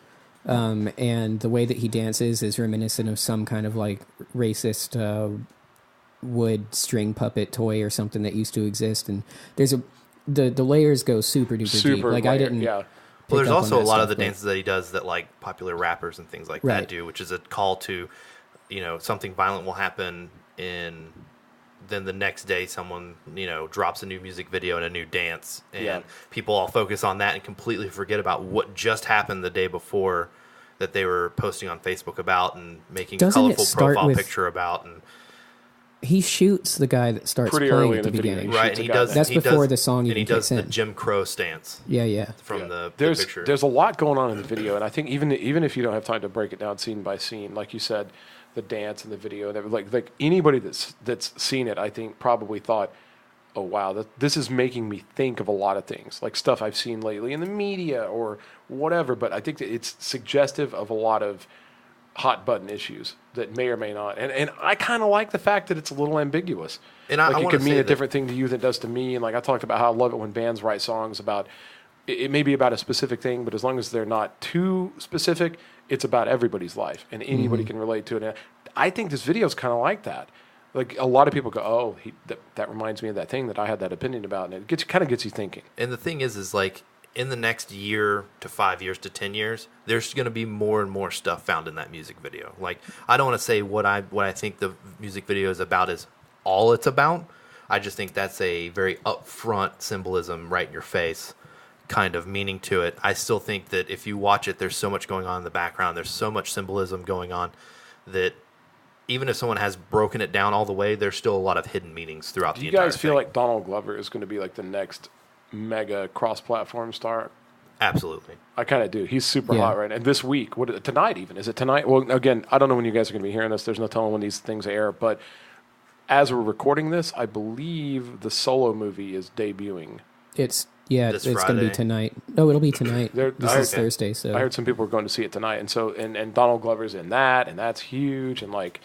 S1: and the way that he dances is reminiscent of some kind of like racist wood string puppet toy or something that used to exist. And there's the layers go super duper deep. Like
S5: layered,
S1: I didn't.
S5: Yeah.
S2: Well, there's also a lot of the dances that he does that like popular rappers and things like that do, which is a call to, something violent will happen, and then the next day someone, drops a new music video and a new dance, and people all focus on that and completely forget about what just happened the day before that they were posting on Facebook about and making a colorful profile picture about. And
S1: he shoots the guy that starts
S5: pretty
S1: playing
S5: early
S1: at the
S5: in the
S1: beginning.
S5: video.
S2: Right, and he does.
S1: That's before the song even kicks in.
S2: And he does the Jim Crow stance.
S1: Yeah.
S2: From the picture.
S5: There's a lot going on in the video, and I think even if you don't have time to break it down scene by scene, like you said, the dance and the video, and like anybody that's seen it, I think probably thought, oh wow, this is making me think of a lot of things, like stuff I've seen lately in the media or whatever. But I think that it's suggestive of a lot of hot button issues that may or may not, and I kind of like the fact that it's a little ambiguous.
S2: And
S5: like it could mean a different thing to you than it does to me. And like I talked about how I love it when bands write songs about it may be about a specific thing, but as long as they're not too specific, it's about everybody's life and anybody can relate to it. And I think this video is kind of like that. Like a lot of people go, oh, that reminds me of that thing that I had that opinion about, and it kind of gets you thinking.
S2: And the thing is like, in the next year to 5 years to 10 years, there's going to be more and more stuff found in that music video. Like, I don't want to say what I think the music video is about is all it's about. I just think that's a very upfront symbolism, right in your face kind of meaning to it. I still think that if you watch it, there's so much going on in the background. There's so much symbolism going on that even if someone has broken it down all the way, there's still a lot of hidden meanings throughout the entire thing.
S5: Do you guys feel like Donald Glover is going to be like the next mega cross-platform star?
S2: Absolutely.
S5: I kind of do. He's super hot right now. And this week, tonight even. Is it tonight? Well, again, I don't know when you guys are going to be hearing this. There's no telling when these things air. But as we're recording this, I believe the Solo movie is debuting.
S1: It's going to be tonight. No, it'll be tonight. This is Thursday. So
S5: I heard some people are going to see it tonight. And so, and Donald Glover's in that, and that's huge. And like,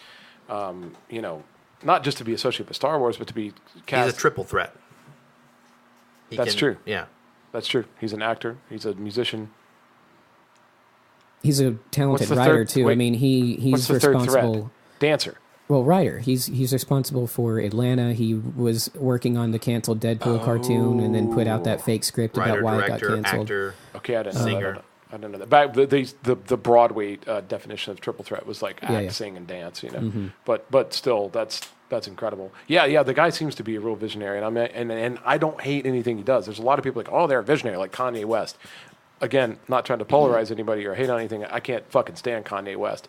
S5: not just to be associated with Star Wars, but to be cast.
S2: He's a triple threat.
S5: That's true.
S2: Yeah.
S5: That's true. He's an actor. He's a musician.
S1: He's a talented writer too. Wait, I mean, he's responsible.
S5: Dancer.
S1: Well, writer. He's responsible for Atlanta. He was working on the canceled Deadpool cartoon, and then put out that fake script about why it got canceled.
S2: Actor,
S5: okay, I didn't
S2: singer.
S5: know. I didn't know that. Back the Broadway definition of triple threat was like act, sing, and dance. Mm-hmm. But still, that's incredible. Yeah. The guy seems to be a real visionary, and I don't hate anything he does. There's a lot of people like, oh, they're a visionary, like Kanye West. Again, not trying to polarize anybody or hate on anything. I can't fucking stand Kanye West.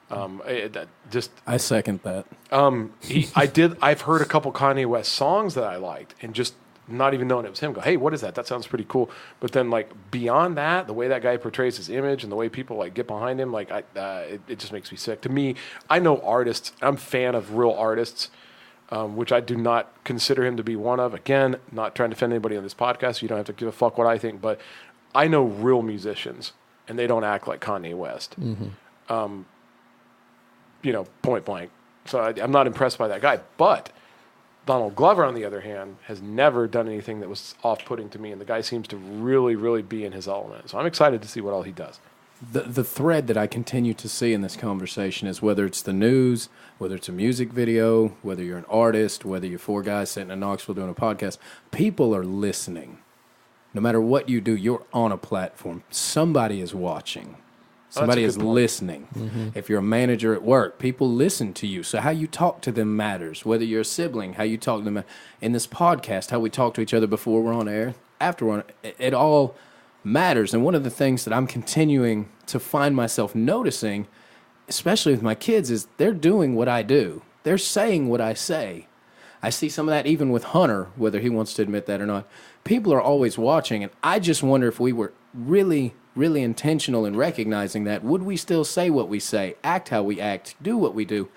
S3: I second that.
S5: I've heard a couple Kanye West songs that I liked, and just not even knowing it was him, go, hey, what is that? That sounds pretty cool. But then, like, beyond that, the way that guy portrays his image and the way people like get behind him, like, it just makes me sick. To me, I know artists. I'm a fan of real artists, which I do not consider him to be one of. Again, not trying to offend anybody on this podcast. You don't have to give a fuck what I think, but I know real musicians, and they don't act like Kanye West. Mm-hmm. Point blank. So I'm not impressed by that guy. But Donald Glover, on the other hand, has never done anything that was off-putting to me, and the guy seems to really, really be in his element. So I'm excited to see what all he does.
S3: The thread that I continue to see in this conversation is whether it's the news, whether it's a music video, whether you're an artist, whether you're four guys sitting in Knoxville doing a podcast, people are listening. No matter what you do, you're on a platform. Somebody is watching. Somebody
S5: that's a
S3: is
S5: good point.
S3: listening. If you're a manager at work, people listen to you. So how you talk to them matters. Whether you're a sibling, how you talk to them in this podcast, how we talk to each other before we're on air, after we're on, it all matters. And one of the things that I'm continuing to find myself noticing, especially with my kids, is they're doing what I do. They're saying what I say. I see some of that even with Hunter, whether he wants to admit that or not. People are always watching, and I just wonder if we were really intentional in recognizing that, would we still say what we say, act how we act, do what we do?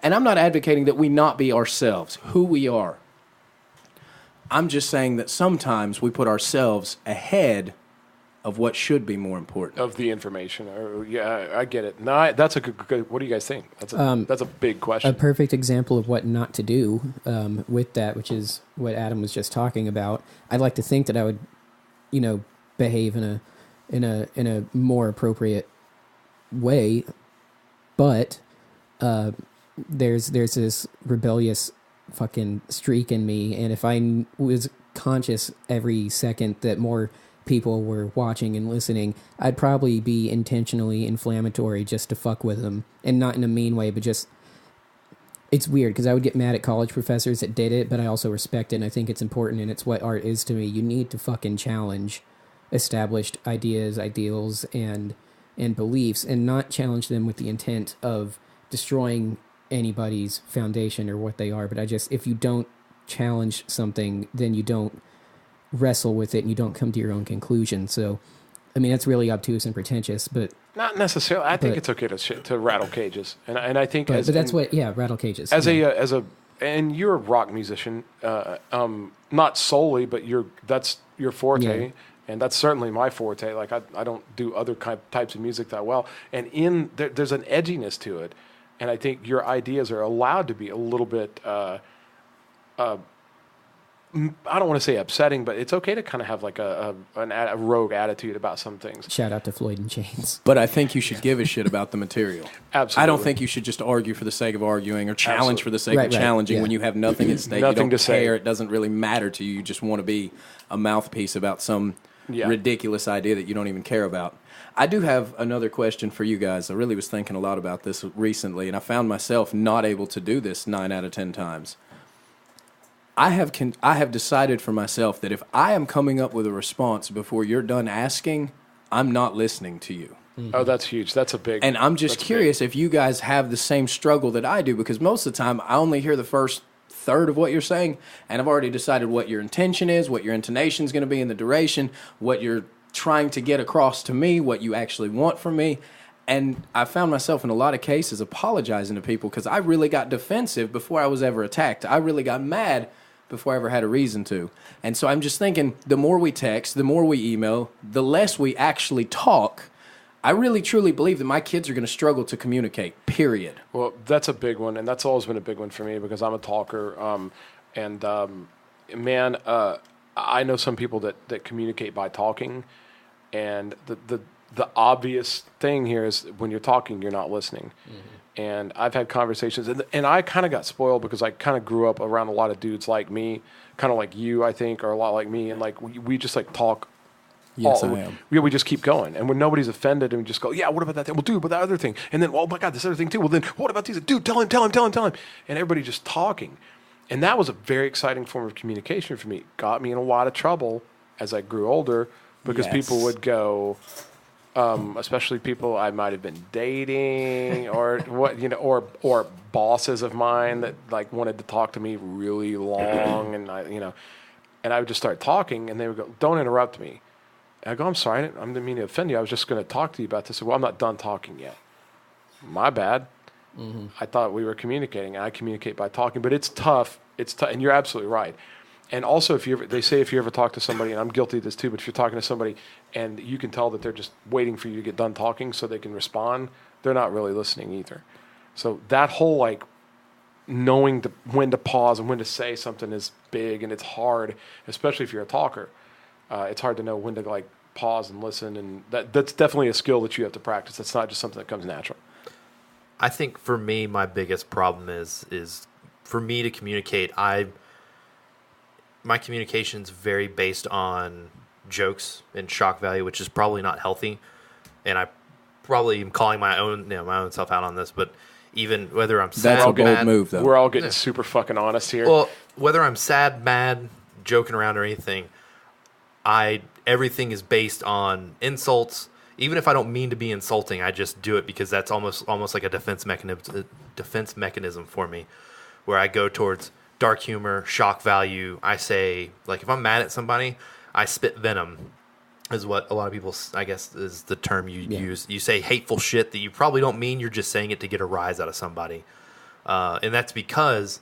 S3: And I'm not advocating that we not be ourselves, who we are. I'm just saying that sometimes we put ourselves ahead of what should be more important.
S5: Of the information. Yeah, I get it. No, that's a good. What do you guys think? That's a big question.
S1: A perfect example of what not to do with that, which is what Adam was just talking about. I'd like to think that I would, behave in a more appropriate way, but there's this rebellious fucking streak in me, and if I was conscious every second that more people were watching and listening, I'd probably be intentionally inflammatory just to fuck with them, and not in a mean way, but just, it's weird because I would get mad at college professors that did it, but I also respect it, and I think it's important, and it's what art is to me. You need to fucking challenge established ideas, ideals, and beliefs, and not challenge them with the intent of destroying anybody's foundation or what they are. But if you don't challenge something, then you don't wrestle with it and you don't come to your own conclusion. So, I mean, that's really obtuse and pretentious, but
S5: not necessarily. I think it's okay to rattle cages, and I think
S1: but that's rattle cages.
S5: And you're a rock musician, not solely, but that's your forte.
S1: Yeah.
S5: And that's certainly my forte. Like I don't do other types of music that well. And there's an edginess to it, and I think your ideas are allowed to be a little bit. I don't want to say upsetting, but it's okay to kind of have like a rogue attitude about some things.
S1: Shout out to Floyd and Chains.
S3: But I think you should give a shit about the material.
S5: Absolutely.
S3: I don't think you should just argue for the sake of arguing or challenge for the sake of challenging when you have nothing at stake.
S5: Nothing
S3: you don't
S5: to
S3: care.
S5: say.
S3: It doesn't really matter to you. You just want to be a mouthpiece about some ridiculous idea that you don't even care about. I do have another question for you guys. I really was thinking a lot about this recently, and I found myself not able to do this 9 out of 10 times. I have decided for myself that if I am coming up with a response before you're done asking, I'm not listening to you.
S5: Mm-hmm. Oh, that's huge. That's a big.
S3: And I'm just curious if you guys have the same struggle that I do, because most of the time I only hear the first third of what you're saying, and I've already decided what your intention is, what your intonation is going to be in the duration, what you're trying to get across to me, what you actually want from me. And I found myself in a lot of cases apologizing to people because I really got defensive before I was ever attacked. I really got mad before I ever had a reason to. And so I'm just thinking, the more we text, the more we email, the less we actually talk. I really truly believe that my kids are going to struggle to communicate, period.
S5: Well, that's a big one, and that's always been a big one for me because I'm a talker. I know some people that communicate by talking, and the obvious thing here is when you're talking, you're not listening. Mm-hmm. And I've had conversations, and I kind of got spoiled because I kind of grew up around a lot of dudes like me, kind of like you, I think, or a lot like me, and like we just like talk.
S3: Yes, I am.
S5: We just keep going, and when nobody's offended, and we just go, yeah, what about that thing? Well, dude, but that other thing, and then, oh my God, this other thing too. Well, then what about these? Dude, tell him, and everybody just talking, and that was a very exciting form of communication for me. It got me in a lot of trouble as I grew older because people would go. Especially people I might have been dating or or bosses of mine that like wanted to talk to me really long, and I would just start talking, and they would go, "Don't interrupt me." And I go, "I'm sorry, I didn't mean to offend you. I was just going to talk to you about this." Well, I'm not done talking yet. My bad. Mm-hmm. I thought we were communicating. I communicate by talking, but it's tough. And you're absolutely right. And also, if you ever talk to somebody, and I'm guilty of this too, but if you're talking to somebody and you can tell that they're just waiting for you to get done talking so they can respond, they're not really listening either. So that whole like knowing when to pause and when to say something is big, and it's hard, especially if you're a talker. It's hard to know when to like pause and listen, and that's definitely a skill that you have to practice. That's not just something that comes natural.
S2: I think for me, my biggest problem is for me to communicate. My communication's very based on jokes and shock value, which is probably not healthy. And I probably am calling my own self out on this, but even whether I'm sad,
S3: That's a bold
S2: mad,
S3: move, though.
S5: We're all getting super fucking honest here.
S2: Well, whether I'm sad, mad, joking around or anything, everything is based on insults. Even if I don't mean to be insulting, I just do it because that's almost like a defense mechanism for me, where I go towards dark humor, shock value. I say, like, if I'm mad at somebody, I spit venom, is what a lot of people, I guess, is the term you use. You say hateful shit that you probably don't mean. You're just saying it to get a rise out of somebody. And that's because,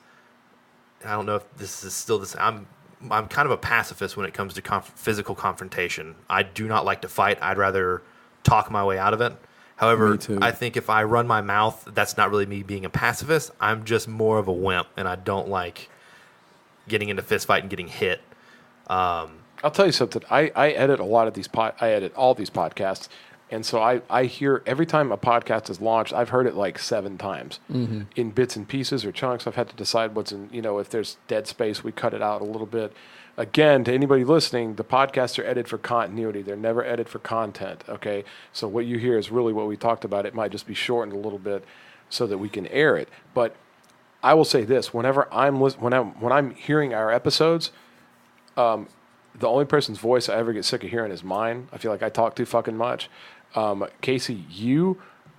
S2: I don't know if this is still this, I'm kind of a pacifist when it comes to physical confrontation. I do not like to fight. I'd rather talk my way out of it. However, I think if I run my mouth, that's not really me being a pacifist. I'm just more of a wimp, and I don't like getting into fist fight and getting hit.
S5: I'll tell you something. I edit a lot of these. I edit all these podcasts, and so I hear every time a podcast is launched. I've heard it like 7 times in bits and pieces or chunks. I've had to decide what's in. If there's dead space, we cut it out a little bit. Again, to anybody listening, the podcasts are edited for continuity. They're never edited for content. Okay, so what you hear is really what we talked about. It might just be shortened a little bit so that we can air it. But I will say this: whenever when I'm hearing our episodes, the only person's voice I ever get sick of hearing is mine. I feel like I talk too fucking much. Casey,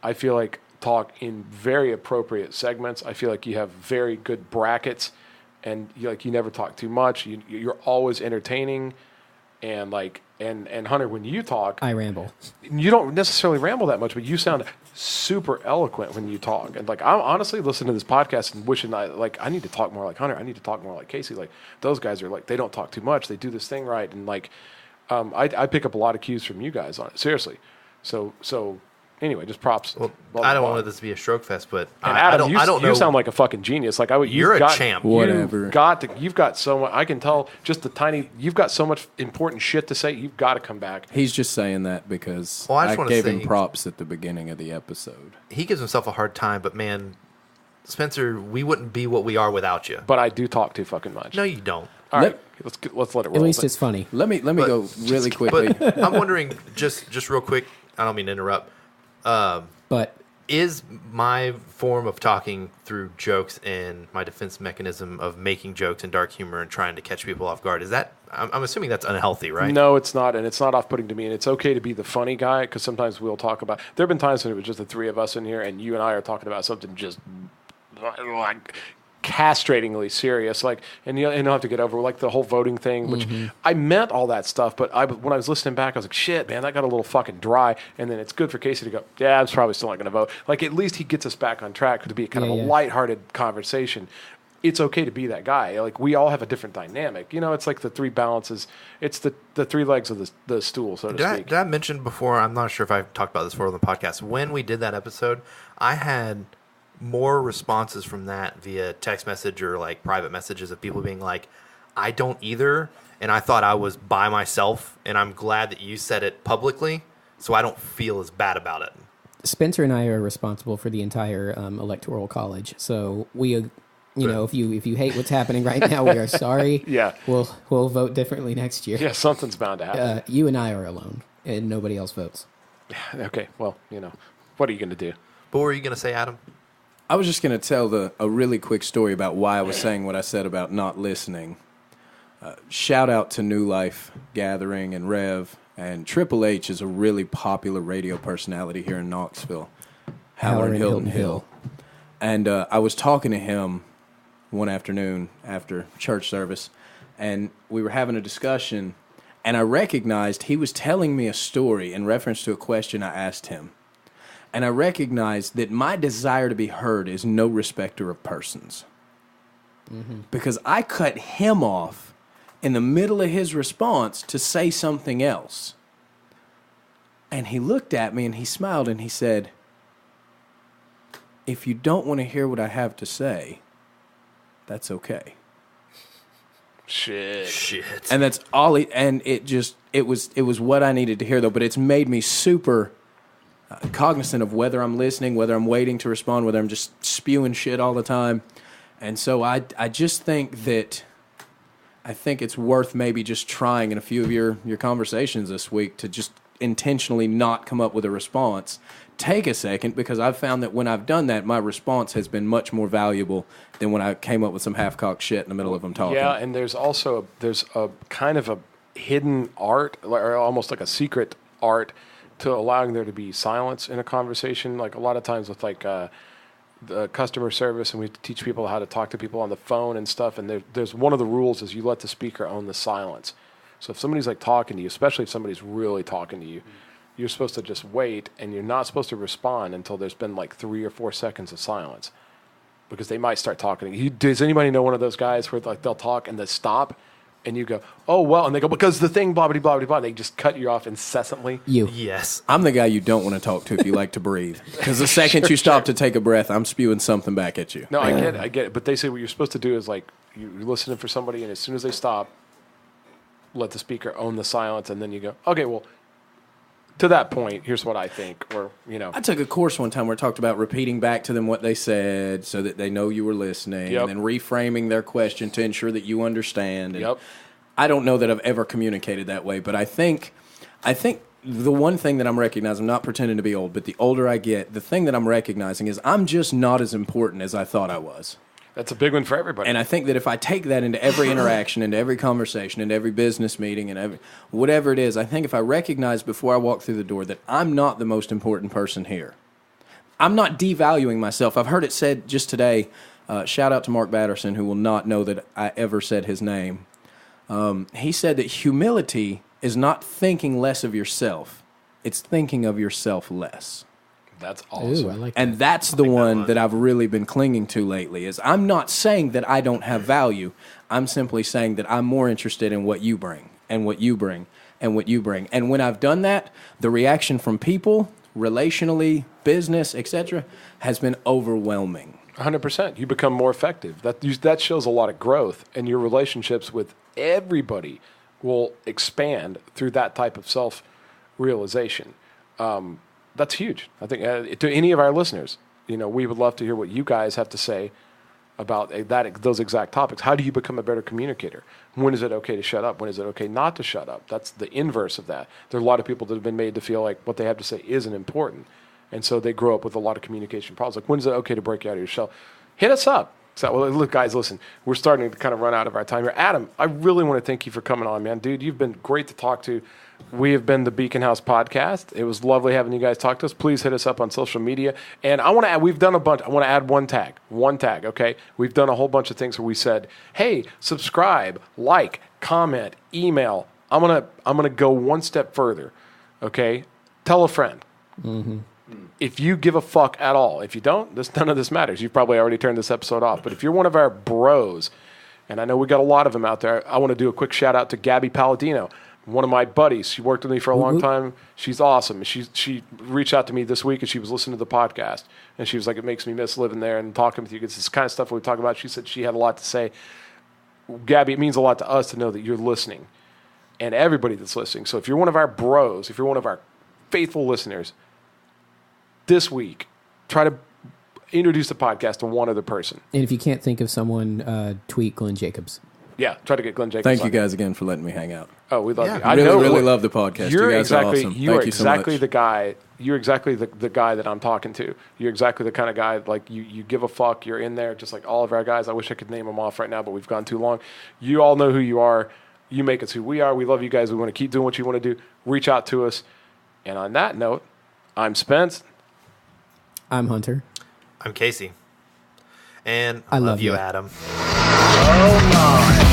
S5: I feel like talk in very appropriate segments. I feel like you have very good brackets. And you never talk too much. You're always entertaining, and Hunter, when you talk,
S1: I ramble.
S5: You don't necessarily ramble that much, but you sound super eloquent when you talk. And I'm honestly listening to this podcast and wishing I need to talk more like Hunter. I need to talk more like Casey. Like those guys are they don't talk too much. They do this thing right, and I pick up a lot of cues from you guys on it. Seriously. So. Anyway, just props.
S2: Well, I don't want this to be a stroke fest, but
S5: Adam,
S2: I don't know.
S5: You sound like a fucking genius.
S2: You're a champ.
S3: Whatever.
S5: You've got so much. I can tell just you've got so much important shit to say. You've got to come back.
S3: He's just saying that because
S2: I
S3: gave him props at the beginning of the episode.
S2: He gives himself a hard time, but man, Spencer, we wouldn't be what we are without you.
S5: But I do talk too fucking much.
S2: No, you don't.
S5: All right, let's let it roll.
S1: At least it's funny.
S3: Let me go really quickly.
S2: But I'm wondering, just real quick. I don't mean to interrupt.
S1: But
S2: is my form of talking through jokes and my defense mechanism of making jokes and dark humor and trying to catch people off guard, is that, I'm assuming that's unhealthy, right?
S5: No, it's not, and it's not off-putting to me, and it's okay to be the funny guy, because sometimes we'll talk about, there have been times when it was just the 3 of us in here, and you and I are talking about something just like castratingly serious, and you don't have to get over the whole voting thing, which I meant all that stuff, but when I was listening back, I was like, shit, man, that got a little fucking dry. And then it's good for Casey to go, yeah, I'm probably still not going to vote. At least he gets us back on track to be kind of a lighthearted conversation. It's okay to be that guy. We all have a different dynamic. It's like the 3 balances. It's the 3 legs of the stool, so to speak.
S2: Did I mention before? I'm not sure if I've talked about this before on the podcast. When we did that episode, I had more responses from that via text message or private messages of people being like, I don't either, and I thought I was by myself, and I'm glad that you said it publicly so I don't feel as bad about it.
S1: Spencer and I are responsible for the entire electoral college, so we if you hate what's happening right now, we are sorry.
S5: Yeah,
S1: we'll vote differently next year.
S5: Yeah, something's bound to happen.
S1: You and I are alone, and nobody else votes.
S5: Okay, well, what are you going to do?
S2: But what were you going to say, Adam?
S3: I was just going to tell a really quick story about why I was saying what I said about not listening. Shout out to New Life Gathering and Rev, and Triple H is a really popular radio personality here in Knoxville. Haller and Hilton Hill. And I was talking to him one afternoon after church service, and we were having a discussion, and I recognized he was telling me a story in reference to a question I asked him. And I recognized that my desire to be heard is no respecter of persons. Because I cut him off in the middle of his response to say something else. And he looked at me and he smiled and he said, if you don't want to hear what I have to say, that's okay.
S2: Shit.
S3: And that's all it was what I needed to hear though, but it's made me super cognizant of whether I'm listening, whether I'm waiting to respond, whether I'm just spewing shit all the time. And so I just think that it's worth maybe just trying in a few of your conversations this week to just intentionally not come up with a response, take a second, because I've found that when I've done that, my response has been much more valuable than when I came up with some half-cocked shit in the middle of them talking.
S5: Yeah, and there's also there's a kind of a hidden art, or almost like a secret art, to allowing there to be silence in a conversation. Like a lot of times with like the customer service, and we teach people how to talk to people on the phone and stuff. And there's one of the rules is you let the speaker own the silence. So if somebody's like talking to you, especially if somebody's really talking to you, you're supposed to just wait, and you're not supposed to respond until there's been like 3 or 4 seconds of silence, because they might start talking to you. Does anybody know one of those guys where like they'll talk and they stop, and you go, oh, well, and they go, because the thing, blah, blah, blah, blah, blah. They just cut you off incessantly.
S2: Yes.
S3: I'm the guy you don't want to talk to if you like to breathe. Because the second you stop to take a breath, I'm spewing something back at you.
S5: No, I get it. But they say what you're supposed to do is like, you're listening for somebody, and as soon as they stop, let the speaker own the silence, and then you go, okay, well, to that point, here's what I think, or, you know.
S3: I took a course one time where it talked about repeating back to them what they said so that they know you were listening, and then reframing their question to ensure that you understand. And I don't know that I've ever communicated that way, but I think the one thing that I'm recognizing, I'm not pretending to be old, but the older I get, the thing that I'm recognizing is I'm just not as important as I thought I was.
S5: That's a big one for everybody.
S3: And I think that if I take that into every interaction, into every conversation, into every business meeting, and whatever it is, I think if I recognize before I walk through the door that I'm not the most important person here, I'm not devaluing myself. I've heard it said just today, shout out to Mark Batterson, who will not know that I ever said his name. He said that humility is not thinking less of yourself. It's thinking of yourself less.
S5: That's awesome.
S1: Ooh, I like that.
S3: And that's the one that I've really been clinging to lately, is I'm not saying that I don't have value. I'm simply saying that I'm more interested in what you bring, and what you bring, and what you bring. And when I've done that, the reaction from people, relationally, business, etc., has been overwhelming.
S5: 100%. You become more effective. That shows a lot of growth, and your relationships with everybody will expand through that type of self-realization. That's huge. I think to any of our listeners, we would love to hear what you guys have to say about those exact topics. How do you become a better communicator? When is it okay to shut up? When is it okay not to shut up? That's the inverse of that. There are a lot of people that have been made to feel like what they have to say isn't important, and so they grow up with a lot of communication problems. Like, when is it okay to break out of your shell? Hit us up. So, well, look, guys, listen, we're starting to kind of run out of our time here. Adam, I really want to thank you for coming on, man. Dude, you've been great to talk to. We have been the Beacon House Podcast. It was lovely having you guys talk to us. Please hit us up on social media. And I want to add, we've done a bunch. I want to add one tag, okay? We've done a whole bunch of things where we said, hey, subscribe, like, comment, email. I'm gonna go one step further, okay? Tell a friend. Mm-hmm. If you give a fuck at all, if you don't, none of this matters. You've probably already turned this episode off. But if you're one of our bros, and I know we got a lot of them out there, I want to do a quick shout out to Gabby Palladino, one of my buddies. She worked with me for a long time. She's awesome. She reached out to me this week, and she was listening to the podcast, and she was like, it makes me miss living there and talking with you. It's this kind of stuff we talk about. She said she had a lot to say. Gabby, it means a lot to us to know that you're listening, and everybody that's listening. So if you're one of our bros, if you're one of our faithful listeners, this week, try to introduce the podcast to one other person.
S1: And if you can't think of someone, tweet Glenn Jacobs.
S5: Yeah, try to get Glenn Jacobs.
S3: Thank you guys again for letting me hang out.
S5: Oh, we love you.
S3: I really love the podcast.
S5: You're
S3: you guys
S5: exactly,
S3: are awesome.
S5: you are
S3: Thank you so
S5: exactly
S3: much.
S5: the guy. You're exactly the guy that I'm talking to. You're exactly the kind of guy, like, you give a fuck. You're in there just like all of our guys. I wish I could name them off right now, but we've gone too long. You all know who you are. You make us who we are. We love you guys. We want to keep doing what you want to do. Reach out to us. And on that note, I'm Spence.
S1: I'm Hunter.
S2: I'm Casey. And
S1: I love
S2: you,
S1: you,
S2: Adam.
S6: Oh, my.